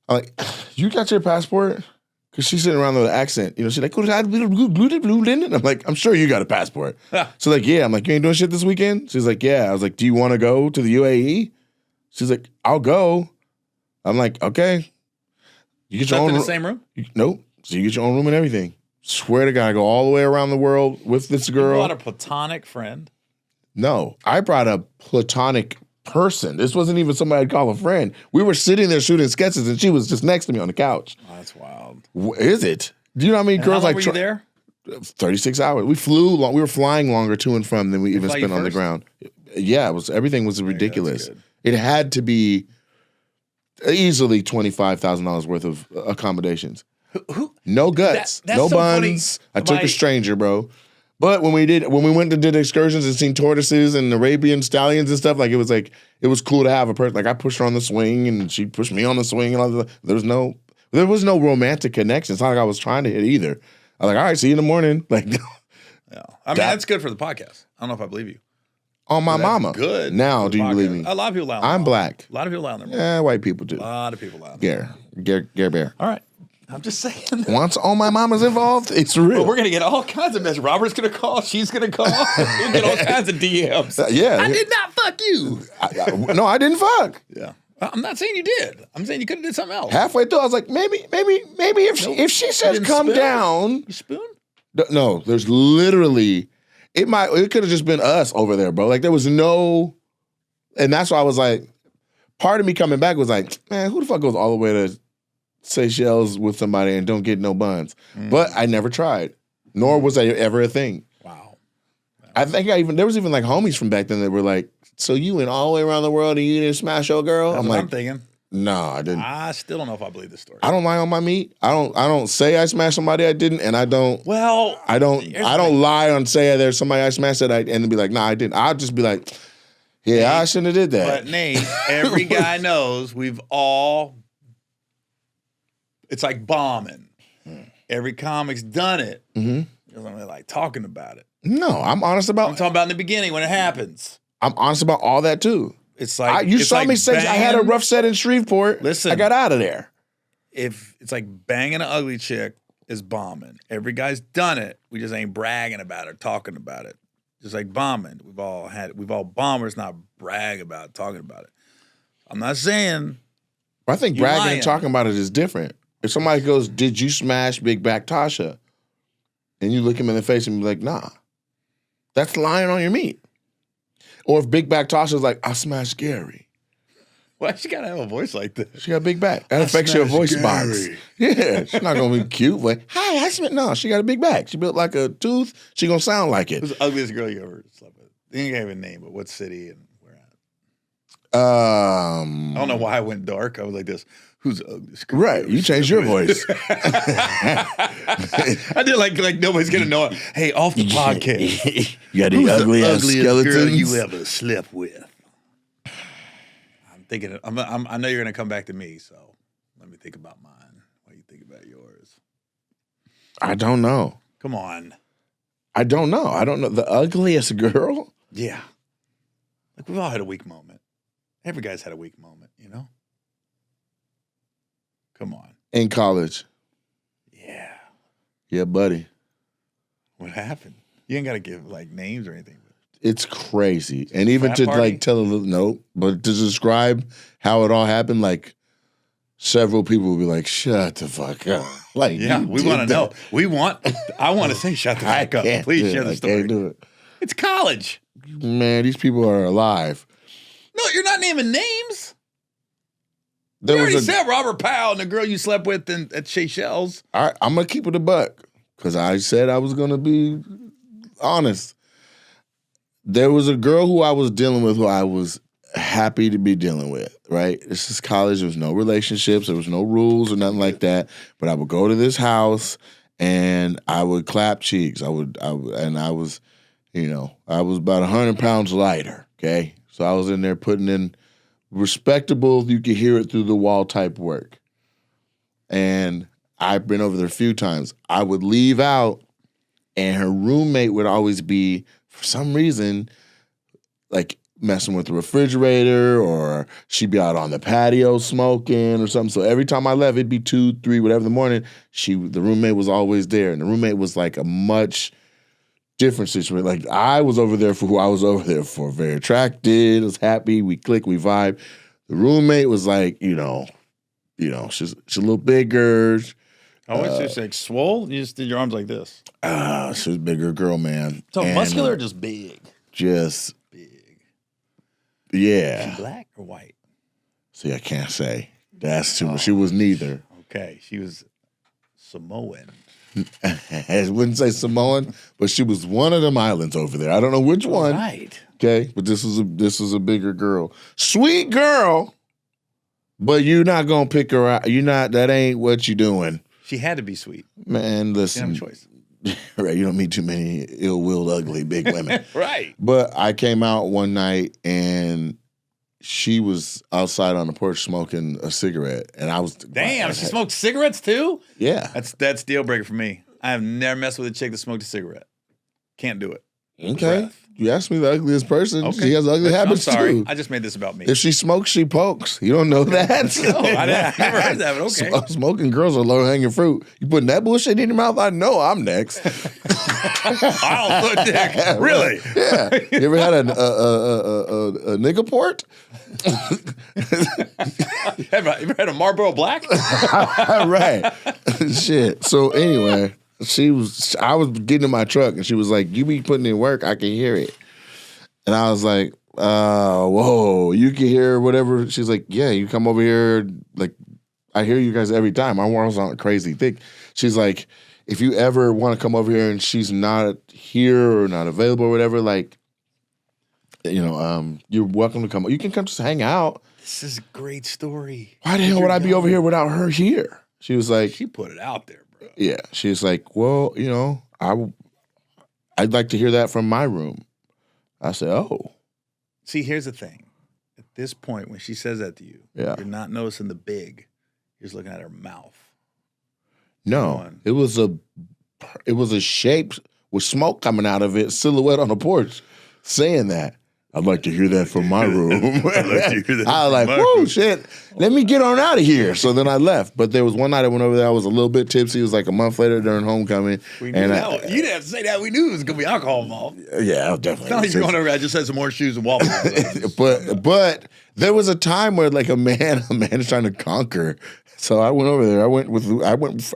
like, you got your passport? Because she's sitting around with an accent. You know, she's like, I'm like, I'm sure you got a passport. So like, yeah. I'm like, you ain't doing shit this weekend? She's like, yeah. I was like, do you want to go to the UAE? She's like, I'll go. I'm like, okay. You get your own in the same room? Nope. So you get your own room and everything. Swear to God, I go all the way around the world with this girl. You brought a platonic friend? No, I brought a platonic person. This wasn't even somebody I'd call a friend. We were sitting there shooting sketches, and she was just next to me on the couch. Oh, that's wild. Is it? Do you know how many girls how long were you there? 36 hours. We were flying longer to and from than we even spent on the ground. Yeah, everything was ridiculous. It had to be easily $25,000 worth of accommodations. No guts, no so buns. Funny. I took a stranger, bro. But when we went and did excursions and seen tortoises and Arabian stallions and stuff, it was cool to have a person. Like, I pushed her on the swing and she pushed me on the swing and all that. There was no romantic connection. It's not like I was trying to hit either. I was like, all right, see you in the morning. Like, yeah. I mean, that's good for the podcast. I don't know if I believe you. On my mama. Good. Now, do you believe me? A lot of people lie on I'm black. A lot of people lie on their mom. Yeah, white people do. A lot of people lie on their mom. Gare Bear. All right. I'm just saying. Once all my mama's involved, it's real. Well, we're going to get all kinds of messages. Robert's going to call. She's going to call. We'll get all kinds of DMs. Yeah. I did not fuck you. No, I didn't fuck. Yeah. I'm not saying you did. I'm saying you could have did something else. Halfway through, I was like, maybe if she says come spoon? down. You spoon? No, there's literally, it could have just been us over there, bro. Like, there was no, and that's why I was like, part of me coming back was like, man, who the fuck goes all the way to Seychelles with somebody and don't get no buns? But I never tried, nor was that ever a thing. Wow. I think there was even like homies from back then that were like, so you went all the way around the world and you didn't smash your girl? That's what I'm thinking. No, I didn't. I still don't know if I believe this story. I don't lie on my meat. I don't say I smashed somebody I didn't, and I don't. Well, I don't lie on say there's somebody I smashed that and then be like, nah, I didn't. I'll just be like, yeah, Nate, I shouldn't have did that. But Nate, every guy knows it's like bombing. Every comic's done it. Because I'm like talking about it. No, I'm honest about. I'm talking about in the beginning when it happens. I'm honest about all that too. It's like you saw me say I had a rough set in Shreveport. Listen, I got out of there. If it's like banging an ugly chick is bombing. Every guy's done it. We just ain't bragging about it, talking about it. Just like bombing. We've all bombed. It's not brag about it, talking about it. I'm not saying. I think bragging and talking about it is different. If somebody goes, "Did you smash Big Back Tasha?" and you look him in the face and be like, "Nah," that's lying on your meat. Or if Big Back Tasha's like, "I smashed Gary." Why she gotta have a voice like this? She got a big back. That affects your voice box. Yeah, she's not gonna be cute. Like, hi, I smashed. No, she got a big back. She built like a tooth. She gonna sound like it. Who's the ugliest girl you ever slept with? You can't even name, but what city and where at? I don't know why I went dark. I was like this. Who's the ugliest girl? Right. You changed your voice. I did like nobody's gonna know it. Hey, off the podcast. You got the Who's ugliest girl skeletons? you ever slept with? I'm thinking. I know you're gonna come back to me, so let me think about mine. What do you think about yours? I don't know. Come on. I don't know. The ugliest girl? Yeah. Like we've all had a weak moment. Every guy's had a weak moment, you know? Come on. In college. Yeah. Yeah, buddy. What happened? You ain't got to give like names or anything. It's crazy. And even frat to party? like tell a little, no, but to describe how it all happened, like several people will be like, shut the fuck up. Like, Yeah, we want to know. I want to say shut the fuck up. Please share the story. I can't do it. It's college. Man, these people are alive. No, you're not naming names. There You already was said Robert Powell and the girl you slept with at Seychelles. All right, I'm going to keep it a buck because I said I was going to be honest. There was a girl who I was dealing with who I was happy to be dealing with, right? This is college. There was no relationships. There was no rules or nothing like that. But I would go to this house and I would clap cheeks. I was about 100 pounds lighter, okay? So I was in there putting in respectable, you could hear it through the wall type work. And I've been over there a few times. I would leave out and her roommate would always be, for some reason, like messing with the refrigerator or she'd be out on the patio smoking or something. So every time I left, it'd be 2, 3, whatever in the morning, the roommate was always there. And the roommate was like a much different situation. Like I was over there for who I was over there for. Very attracted, was happy, we click, we vibe. The roommate was like, she's a little bigger. Oh, it's just like swole? You just did your arms like this. She was a bigger girl, man. So And muscular or just big? just Big. yeah. She black or white? See, I can't say. That's too much. She was neither. Okay. She was Samoan. I wouldn't say Samoan, but she was one of them islands over there. I don't know which one. Right. Okay, but this was a bigger girl, sweet girl. But you're not gonna pick her out. That ain't what you doing, She had to be sweet. man. She Listen, didn't have a choice. right? You don't meet too many ill-willed, ugly, big women. Right. But I came out one night and she was outside on the porch smoking a cigarette, and I was Damn, she smoked cigarettes too? Yeah. That's deal breaker for me. I have never messed with a chick that smoked a cigarette. Can't do it. Okay. Breath. You asked me the ugliest person. Okay. She has ugly habits I'm sorry. too. I just made this about me. If she smokes, she pokes. You don't know that? No, I never heard that, but okay. Smoking girls are low-hanging fruit. You putting that bullshit in your mouth? I know I'm next. I'll put dick. Really? Yeah. You ever had a nigga port? Ever had a Marlboro Black? Right. Shit. So anyway, I was getting in my truck and she was like, you be putting in work, I can hear it. And I was like, whoa, you can hear whatever. She's like, yeah, you come over here, like, I hear you guys every time. My walls aren't crazy thick. She's like, if you ever want to come over here and she's not here or not available or whatever, like, you're welcome to come. You can come just hang out. This is a great story. Why the hell would I be over here without her here? She was like, She put it out there, bro. yeah. She's like, well, I'd like to hear that from my room. I said, oh. See, here's the thing. At this point, when she says that to you, Yeah. you're not noticing the big. You're just looking at her mouth. No, it was a shape with smoke coming out of it, silhouette on the porch, saying that. I'd like to hear that from my room. I'd like to hear that I was from like, my whoa, room. shit. Let me get on out of here. So then I left. But there was one night I went over there. I was a little bit tipsy. It was like a month later during homecoming. We knew that. You didn't have to say that. We knew it was going to be alcohol involved. Yeah, I was definitely. It's not like you're going over there. I just had some more shoes and waffles. But there was a time where like a man is trying to conquer. So I went over there.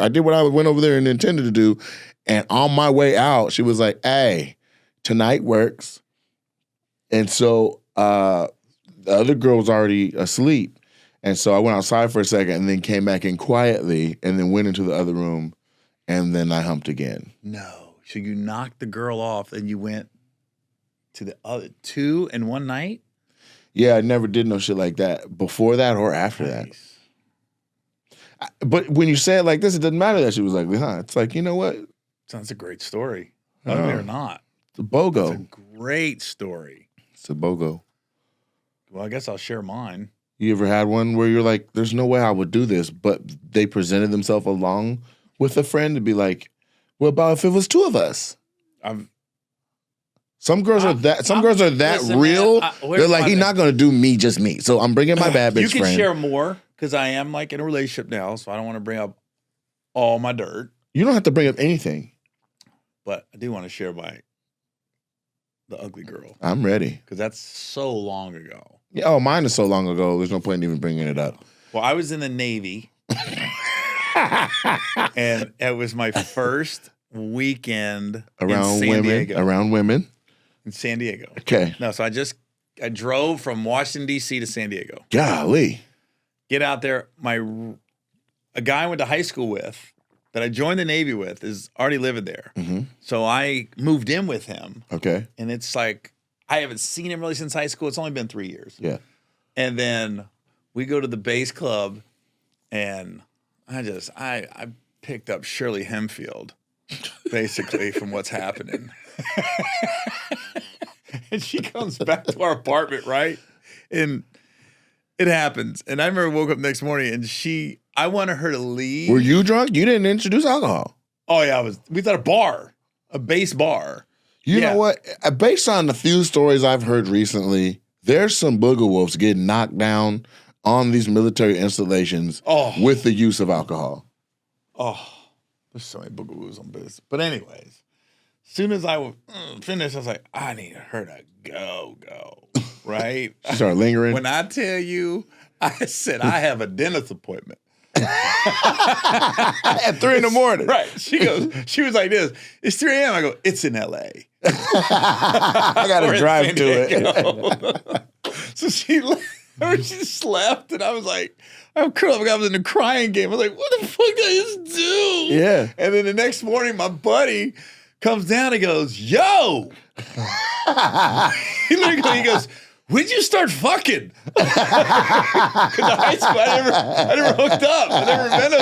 I did what I went over there and intended to do. And on my way out, she was like, hey, tonight works. And so the other girl was already asleep. And so I went outside for a second and then came back in quietly and then went into the other room and then I humped again. No. So you knocked the girl off and you went to the other 2 in one night? Yeah, I never did no shit like that before that or after that. But when you say it like this, it doesn't matter that she was ugly, huh? It's like, you know what? Sounds a great story. Ugly or not. It's a BOGO. It's a great story. It's a BOGO. Well, I guess I'll share mine. You ever had one where you're like, there's no way I would do this, but they presented themselves along with a friend to be like, what about if it was two of us? Some girls are that real. Man, they're like, he's not going to do me, just me. So I'm bringing my bad bitch You can friend. share more because I am like in a relationship now, so I don't want to bring up all my dirt. You don't have to bring up anything. But I do want to share the ugly girl. I'm ready. Because that's so long ago. Yeah, oh, mine is so long ago. There's no point in even bringing it up. Well, I was in the Navy. And it was my first weekend around in San Diego. Around women. In San Diego. Okay. No, so I drove from Washington, D.C. to San Diego. Golly. Get out there. A guy I went to high school with that I joined the Navy with is already living there. Mm-hmm. So I moved in with him. Okay. And it's like, I haven't seen him really since high school. It's only been 3 years. Yeah. And then we go to the base club, and I picked up Shirley Hempfield, basically, from what's happening. And she comes back to our apartment, right? And it happens. And I remember I woke up next morning, and I wanted her to leave. Were you drunk? You didn't introduce alcohol. Oh, yeah, we was at a base bar. You know what? Based on the few stories I've heard recently, there's some booger wolves getting knocked down on these military installations with the use of alcohol. Oh, there's so many booger wolves on this. But anyways, as soon as I finished, I was like, I need her to go, right? She started lingering. When I tell you, I said, I have a dentist appointment. At 3 a.m. Right. She was like this. It's 3 a.m. I go, it's in L.A. I got to drive to it. So she just left, and I was like, I'm curled up. I was in the crying game. I was like, what the fuck did I just do? Yeah. And then the next morning, my buddy comes down and goes, yo. He goes, when'd you start fucking? Because high school, I never hooked up. I never met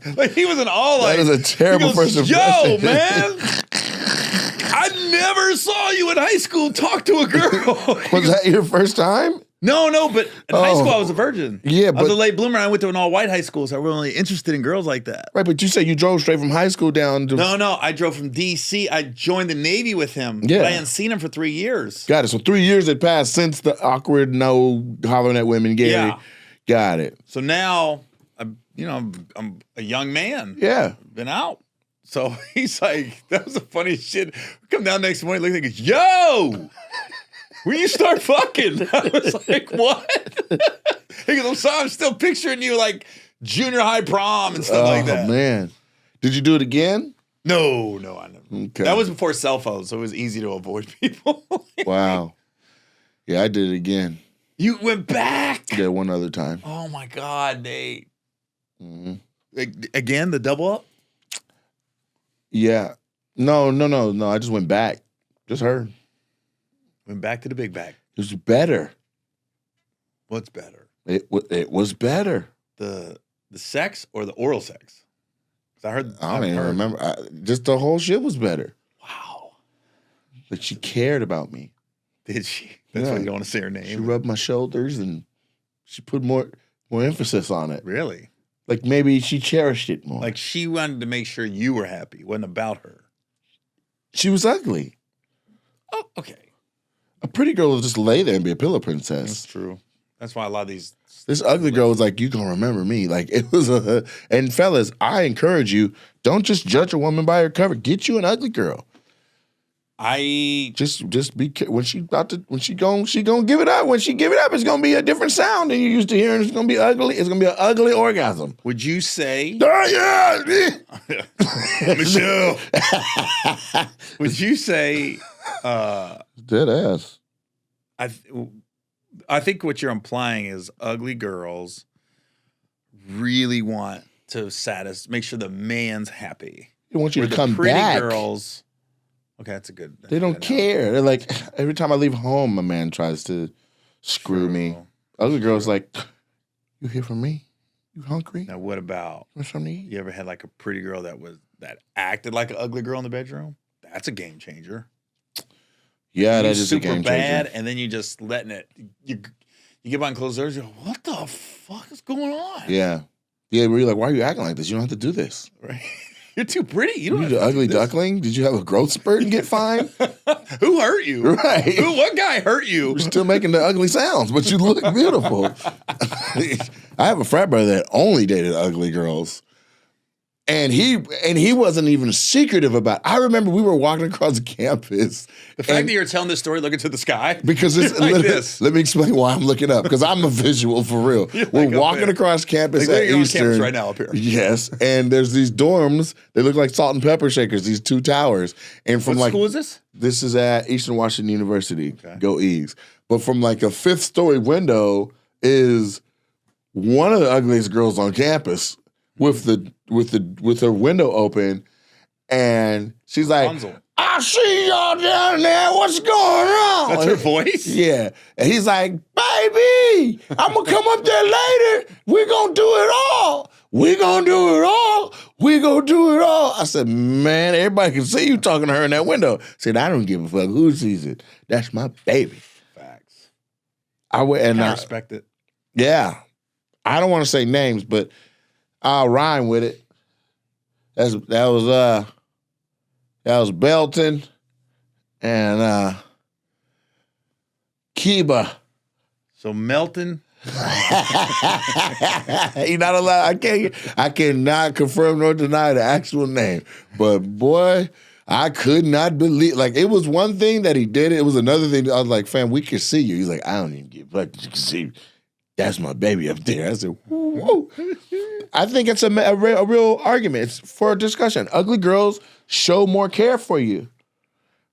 him. Like, he was in all like. That is a terrible first impression. Yo, man. I never saw you in high school talk to a girl. Was that your first time? No, but in high school I was a virgin. Yeah, I was a late bloomer. I went to an all-white high school, so I wasn't really interested in girls like that. Right, but you said you drove straight from high school down to... No, I drove from D.C. I joined the Navy with him. Yeah. But I hadn't seen him for 3 years. Got it. So 3 years had passed since the awkward no hollering at women Gary. Yeah. Got it. So now, I'm a young man. Yeah. Been out. So he's like, that was the funniest shit. We come down next morning, look at him, goes, yo! When you start fucking? I was like, what? He goes, I'm sorry, I'm still picturing you like junior high prom and stuff like that. Oh, man. Did you do it again? No, I never. Okay. That was before cell phones, so it was easy to avoid people. Wow. Yeah, I did it again. You went back? Yeah, one other time. Oh, my God, Nate. Mm-hmm. Again, the double up? Yeah. No. I just went back. Just her. Went back to the big bag. It was better. What's better? It was better. The sex or the oral sex? I don't even remember. Just the whole shit was better. Wow. But she cared about me. Did she? That's why you don't want to say her name. She rubbed my shoulders and she put more emphasis on it. Really? Like maybe she cherished it more. Like she wanted to make sure you were happy. It wasn't about her. She was ugly. Oh, okay. A pretty girl will just lay there and be a pillow princess. That's true. That's why a lot of these. This ugly girl was like, you gonna remember me. Like it was and fellas, I encourage you, don't just judge a woman by her cover. Get you an ugly girl. Just be when she gonna give it up. When she give it up, it's gonna be a different sound than you used to hear, and it's gonna be ugly. It's gonna be an ugly orgasm. Would you say? Oh, yeah, Michelle. Would you say? Dead ass. I think what you're implying is ugly girls really want to make sure the man's happy. They want you Where to come pretty back. Girls. Okay, that's a good. They don't care. They're like, every time I leave home, a man tries to screw me. Ugly girl's like, you here for me? You hungry? Now, what about Want something to eat? you ever had like a pretty girl that acted like an ugly girl in the bedroom? That's a game changer. Yeah, You that is a super game bad, changer. and then you just letting it. You get behind closed doors. You're like, what the fuck is going on? Yeah. Yeah, where you're like, why are you acting like this? You don't have to do this. Right. You're too pretty. You don't You have the to ugly do this. duckling? Did you have a growth spurt and get fined? Who hurt you? Right. What guy hurt you? You're still making the ugly sounds, but you look beautiful. I have a frat brother that only dated ugly girls. And he wasn't even secretive about it. I remember we were walking across campus. The fact that you're telling this story looking to the sky. Because it's like this. Let me explain why I'm looking up. Because I'm a visual for real. We're like walking across campus Like, at you're on Eastern. campus right now up here. Yes. And there's these dorms. They look like salt and pepper shakers, these two towers. And from What school is this? This is at Eastern Washington University. Okay. Go Eags. But from like a 5th story window is one of the ugliest girls on campus with her window open, and she's like, Rapunzel. I see y'all down there. What's going on? That's her voice? Yeah. And he's like, baby, I'm going to come up there later. We're going to do it all. We're going to do it all. We're going to do it all. I said, man, everybody can see you talking to her in that window. I said, I don't give a fuck who sees it. That's my baby. Facts. I respect it. Yeah. I don't want to say names, but I'll rhyme with it. That was Belton and Kiba. So Melton. You're not allowed. I cannot confirm nor deny the actual name. But boy, I could not believe. Like, it was one thing that he did. It was another thing. I was like, fam, we can see you. He's like, I don't even give a fuck. You can see. That's my baby up there. I said, whoa. I think it's a real argument. It's for a discussion. Ugly girls show more care for you.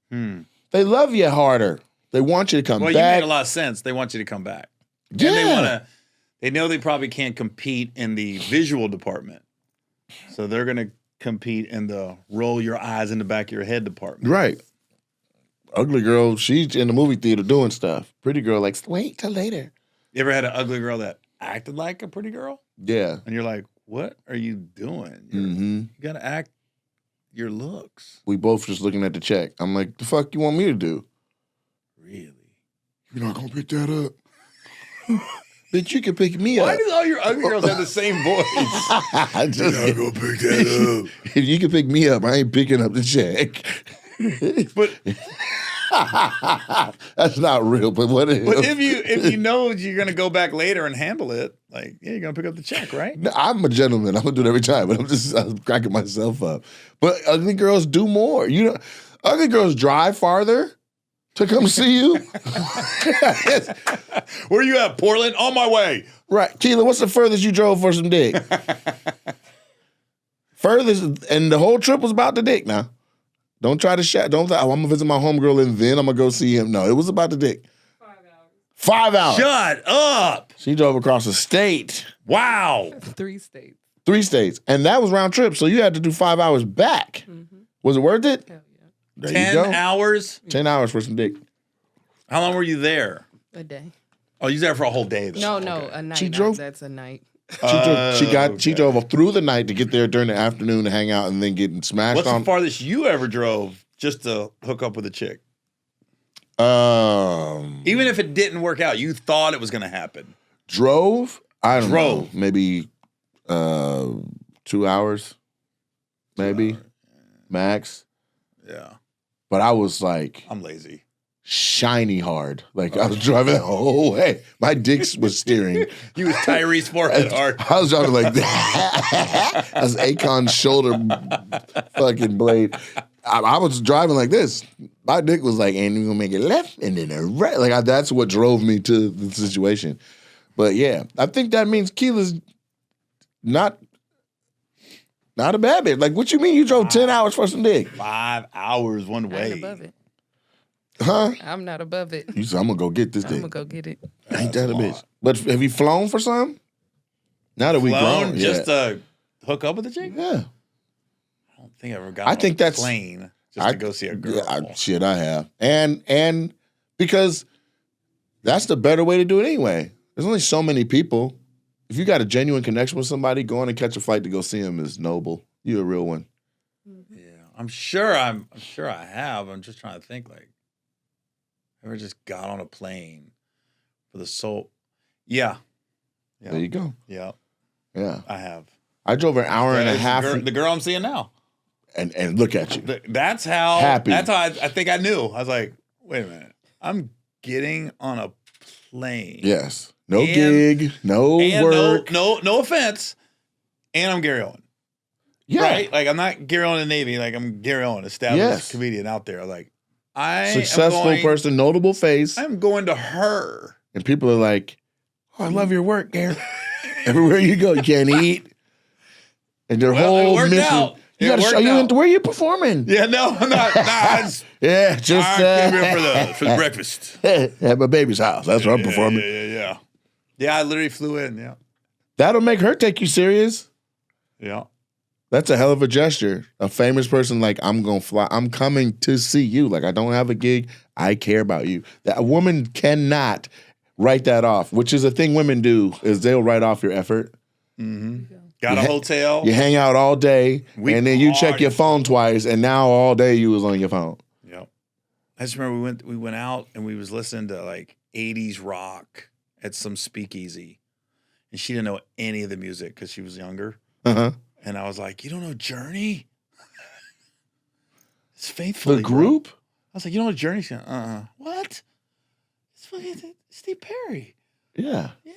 They love you harder. They want you to come back. Well, you made a lot of sense. They want you to come back. Yeah. And they know they probably can't compete in the visual department. So they're going to compete in the roll your eyes in the back of your head department. Right. Ugly girl, she's in the movie theater doing stuff. Pretty girl, like, wait till later. You ever had an ugly girl that acted like a pretty girl? Yeah. And you're like, what are you doing? You got to act your looks. We both just looking at the check. I'm like, the fuck you want me to do? Really? You're not going to pick that up? Bitch, you can pick me Why up. do all your ugly girls have the same voice? You're not going to pick that up. If you can pick me up, I ain't picking up the check. But that's not real, but what if? But if you know you're gonna go back later and handle it, like, yeah, you're gonna pick up the check, right? No, I'm a gentleman. I'm gonna do it every time, but I'm cracking myself up. But ugly girls do more. You know, ugly girls drive farther to come see you. Where you at, Portland? On my way. Right. Keela, what's the furthest you drove for some dick? Furthest, and the whole trip was about the dick now. Don't try to don't think, I'm going to visit my homegirl and then I'm going to go see him. No, it was about the dick. 5 hours. 5 hours. Shut up. She drove across the state. Wow. 3 states. 3 states. And that was round trip, so you had to do 5 hours back. Was it worth it? Hell yeah. There 10 you go. hours? 10 hours for some dick. How long were you there? A day. Oh, you were there for a whole day, though. No, a night. She drove- That's a night. She drove through the night to get there during the afternoon to hang out and then getting smashed What's on. the farthest you ever drove just to hook up with a chick? Even if it didn't work out, you thought it was going to happen. Drove? I don't know. Drove. Maybe 2 hours. Maybe. Max. Yeah. But I was like I'm lazy. shiny hard. Like I was driving the whole way. My dick was steering. You was Tyrese forehead hard. I was driving like that. I was Akon's shoulder fucking blade. I was driving like this. My dick was like, and you're gonna make it left and then a right. Like that's what drove me to the situation. But yeah, I think that means Keela's not a bad bitch. Like, what you mean you drove 10 hours for some dick? 5 hours one I ain't way. above it. Huh? I'm not above it. You said, I'm gonna go get this I'm dick. gonna go get it. Ain't that a bitch? But have you flown for some? Now that we grown, Just to hook up with a chick? yeah. I don't think I ever got I on think a that's- plane just to go see a girl. Yeah, I have. And because that's the better way to do it anyway. There's only so many people if you got a genuine connection with somebody, going and catch a flight to go see them is noble. You're a real one. Yeah, I'm sure I have. I'm just trying to think. Like, ever just got on a plane for the soul? Yeah. There you go. Yeah. Yeah. I have. I drove an hour and a half. The girl I'm seeing now. And look at you. That's how. Happy. That's how I think I knew. I was like, wait a minute. I'm getting on a plane. Yes. No gig. No work. No offense. And I'm Gary Owen. Yeah. Right? Like, I'm not Gary Owen in the Navy. Like, I'm Gary Owen, established comedian out there. Like, Successful person, notable face. I'm going to her. And people are like, oh, I love your work, Gary. Everywhere you go, you can't eat. And their whole mission. Out. You gotta show you into where you performing. Yeah, no, I'm not. Nah, yeah, just I came here for the breakfast. At my baby's house. That's where I'm performing. Yeah. Yeah, I literally flew in. Yeah. That'll make her take you serious. Yeah. That's a hell of a gesture. A famous person like, I'm gonna fly. I'm coming to see you. Like, I don't have a gig. I care about you. A woman cannot write that off, which is a thing women do, is they'll write off your effort. Mm-hmm. Got a hotel. You hang out all day, and then you check your phone twice, and now all day you was on your phone. Yep. I just remember we went out and we was listening to like 80s rock at some speakeasy, and she didn't know any of the music because she was younger. Uh-huh. And I was like, you don't know Journey? It's Faithfully. The group? Bro. I was like, you don't know Journey? She went, What? It's fucking Steve Perry. Yeah. Yeah.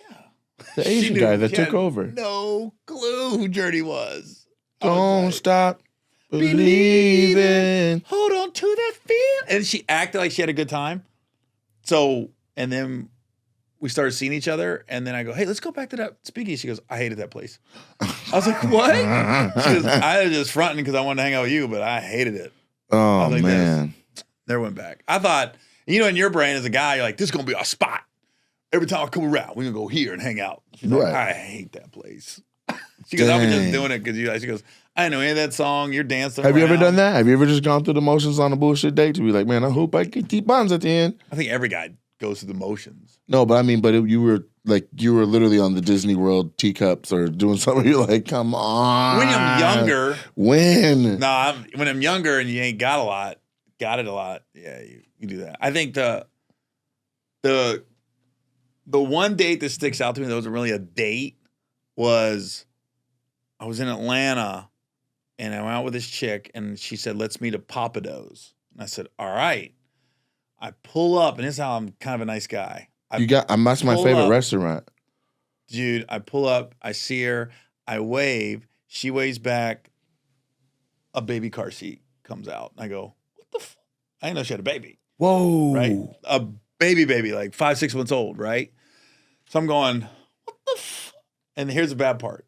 The Asian guy that took over. No clue who Journey was. Don't stop believing. Hold on to that feel. And she acted like she had a good time. So, and then we started seeing each other. And then I go, hey, let's go back to that speakeasy. She goes, I hated that place. I was like, what? She goes, I was just fronting because I wanted to hang out with you, but I hated it. Oh, like, man. Never went back. I thought, in your brain as a guy, you're like, this is going to be our spot. Every time I come around, we're going to go here and hang out. She's like, I hate that place. She goes, I was just doing it because she goes, I didn't know any of that song. You're dancing Have around. you ever done that? Have you ever just gone through the motions on a bullshit date to be like, man, I hope I get deep bonds at the end? I think every guy goes through the motions. No, but I mean, you were literally on the Disney World teacups or doing something. You're like, come on. When I'm younger. When? No, when I'm younger and you ain't got it a lot. Yeah, you do that. I think the one date that sticks out to me that wasn't really a date was I was in Atlanta and I went out with this chick and she said, let's meet at Papado's. And I said, all right. I pull up, and this is how I'm kind of a nice guy. That's my favorite restaurant. Dude, I pull up, I see her, I wave, she waves back, a baby car seat comes out. And I go, what the fuck? I didn't know she had a baby. Whoa. Right? A baby, like 5-6 months old, right? So I'm going, what the fuck? And here's the bad part.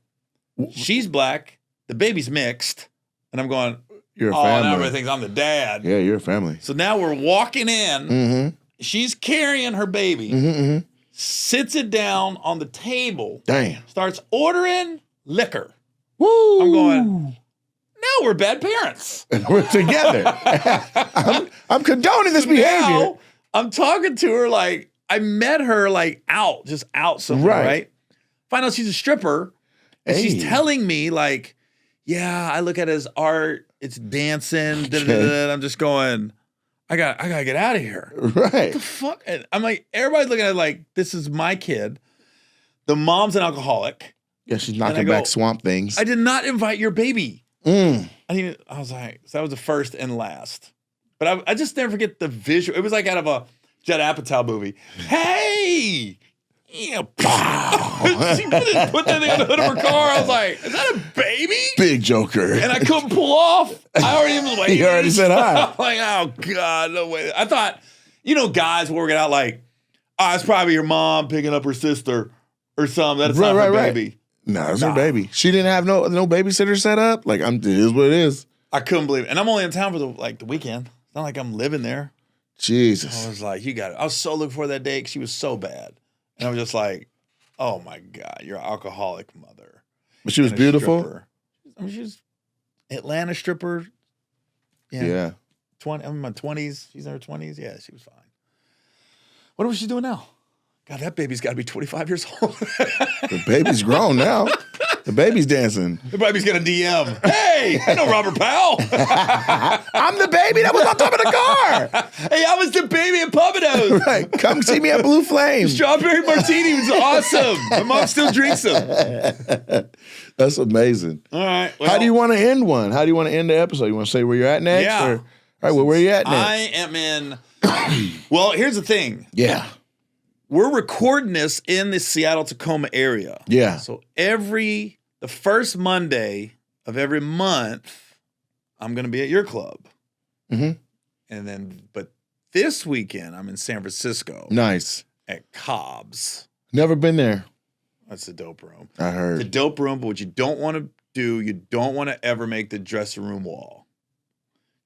She's black, the baby's mixed, and I'm going, you're a family. Now everybody thinks I'm the dad. Yeah, you're a family. So now we're walking in. Mm-hmm. She's carrying her baby, sits it down on the table. Damn. Starts ordering liquor. Woo. I'm going, no, we're bad parents. We're together. I'm condoning this behavior. Now, I'm talking to her like, I met her like out somewhere, right? Find out she's a stripper. And she's telling me like, yeah, I look at it as art. It's dancing. I'm just going, I gotta get out of here. Right. What the fuck? And I'm like, everybody's looking at it like, this is my kid. The mom's an alcoholic. Yeah, she's knocking back swamp things. I did not invite your baby. I was like, so that was the first and last. But I just never forget the visual. It was like out of a Judd Apatow movie. Hey! Yeah, she put that thing on the hood of her car. I was like, is that a baby? Big joker. And I couldn't pull off. I already was like, you already said hi. I'm like, oh God, no way. I thought, guys were working out like, it's probably your mom picking up her sister or something. That's not her baby. No, it's her baby. She didn't have no babysitter set up. Like, it is what it is. I couldn't believe it. And I'm only in town for the weekend. It's not like I'm living there. Jesus. I was like, you got it. I was so looking for that day because she was so bad. And I was just like, oh my God, you're an alcoholic mother. But she was beautiful. Stripper. I mean, she was Atlanta stripper. Yeah. I'm in my 20s. She's in her 20s. Yeah, she was fine. What was she doing now? God, that baby's got to be 25 years old. The baby's grown now. The baby's dancing. The baby's got a DM. Hey, I know Robert Powell. I'm the baby that was on top of the car. Hey, I was the baby at Pompadour's. Right. Come see me at Blue Flame. Strawberry martini was awesome. My mom still drinks them. That's amazing. All right. Well, How do you want to end one? How do you want to end the episode? You want to say where you're at next? Yeah. All right, well, where are you at next? I am in. Well, here's the thing. Yeah. We're recording this in the Seattle-Tacoma area. Yeah. So the first Monday of every month, I'm going to be at your club. Mm-hmm. And then, but this weekend, I'm in San Francisco. Nice. At Cobb's. Never been there. That's the dope room. I heard. The dope room, but what you don't want to do, you don't want to ever make the dressing room wall.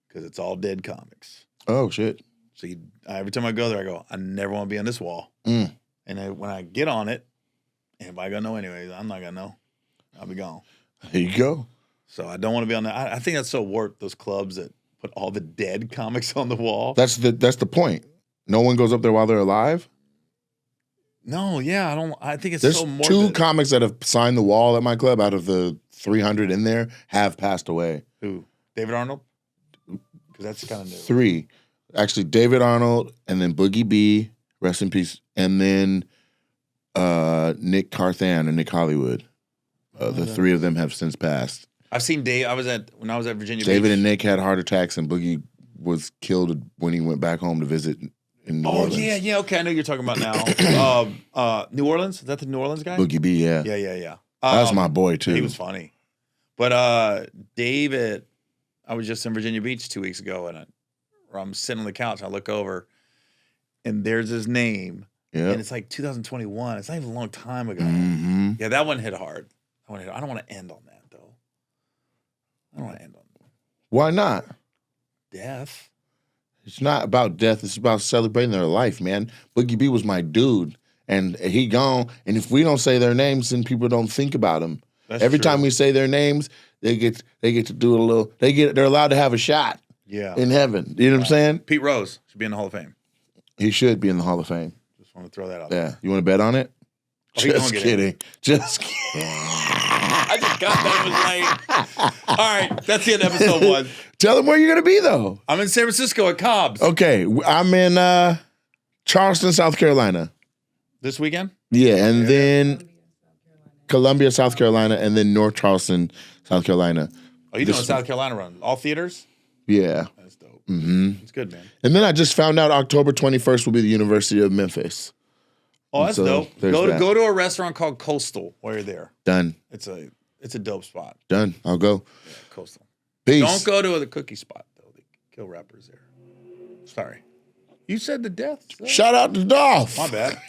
Because it's all dead comics. Oh, shit. So every time I go there, I go, I never want to be on this wall. Mm. And when I get on it, anybody gonna know anyways? I'm not gonna know. I'll be gone. There you go. So I don't want to be on that. I think that's so warped, those clubs that put all the dead comics on the wall. That's the point. No one goes up there while they're alive. No, yeah, I think it's There's so morbid. 2 comics that have signed the wall at my club out of the 300 in there have passed away. Who? David Arnold? Because that's kind of new. 3. Actually, David Arnold and then Boogie B, rest in peace, and then Nick Carthan and Nick Hollywood. The 3 of them have since passed. I've seen Dave. When I was at Virginia David Beach. and Nick had heart attacks, and Boogie was killed when he went back home to visit in New Orleans. Yeah. Okay, I know you're talking about now. New Orleans? Is that the New Orleans guy? Boogie B, yeah. Yeah. That's my boy, too. He was funny. But David, I was just in Virginia Beach 2 weeks ago, and I'm sitting on the couch, and I look over, and there's his name. Yeah. And it's like 2021. It's not even a long time ago. Mm-hmm. Yeah, that one hit hard. I don't want to end on that, though. I don't want to end on Why not? death. It's not about death. It's about celebrating their life, man. Boogie B was my dude, and he gone. And if we don't say their names, then people don't think about them. That's Every true. time we say their names, they get to do a little. They're allowed to have a shot Yeah. in heaven. You know what I'm saying? Pete Rose should be in the Hall of Fame. He should be in the Hall of Fame. Just want to throw that out Yeah. You want to bet on it? Oh, he Just gonna get in. kidding. Just kidding. I just got that. It was like, all right, that's the end of episode 1. Tell them where you're gonna be though. I'm in San Francisco at Cobb's Okay, I'm in Charleston, South Carolina. this weekend. Yeah, and then Columbia, South Carolina, and then North Charleston, South Carolina. Oh, you doing a South Carolina run? All theaters? Yeah. That's dope. Mm-hmm. It's good, man. And then I just found out October 21st will be the University of Memphis. Oh, that's So, dope. there's Go that. to a restaurant called Coastal while you're there. Done. It's a dope spot. Done. I'll go. Yeah, Coastal. Peace. Don't go to the cookie spot though. They kill rappers there. Sorry. You said the death. Shout out to Dolph. My bad.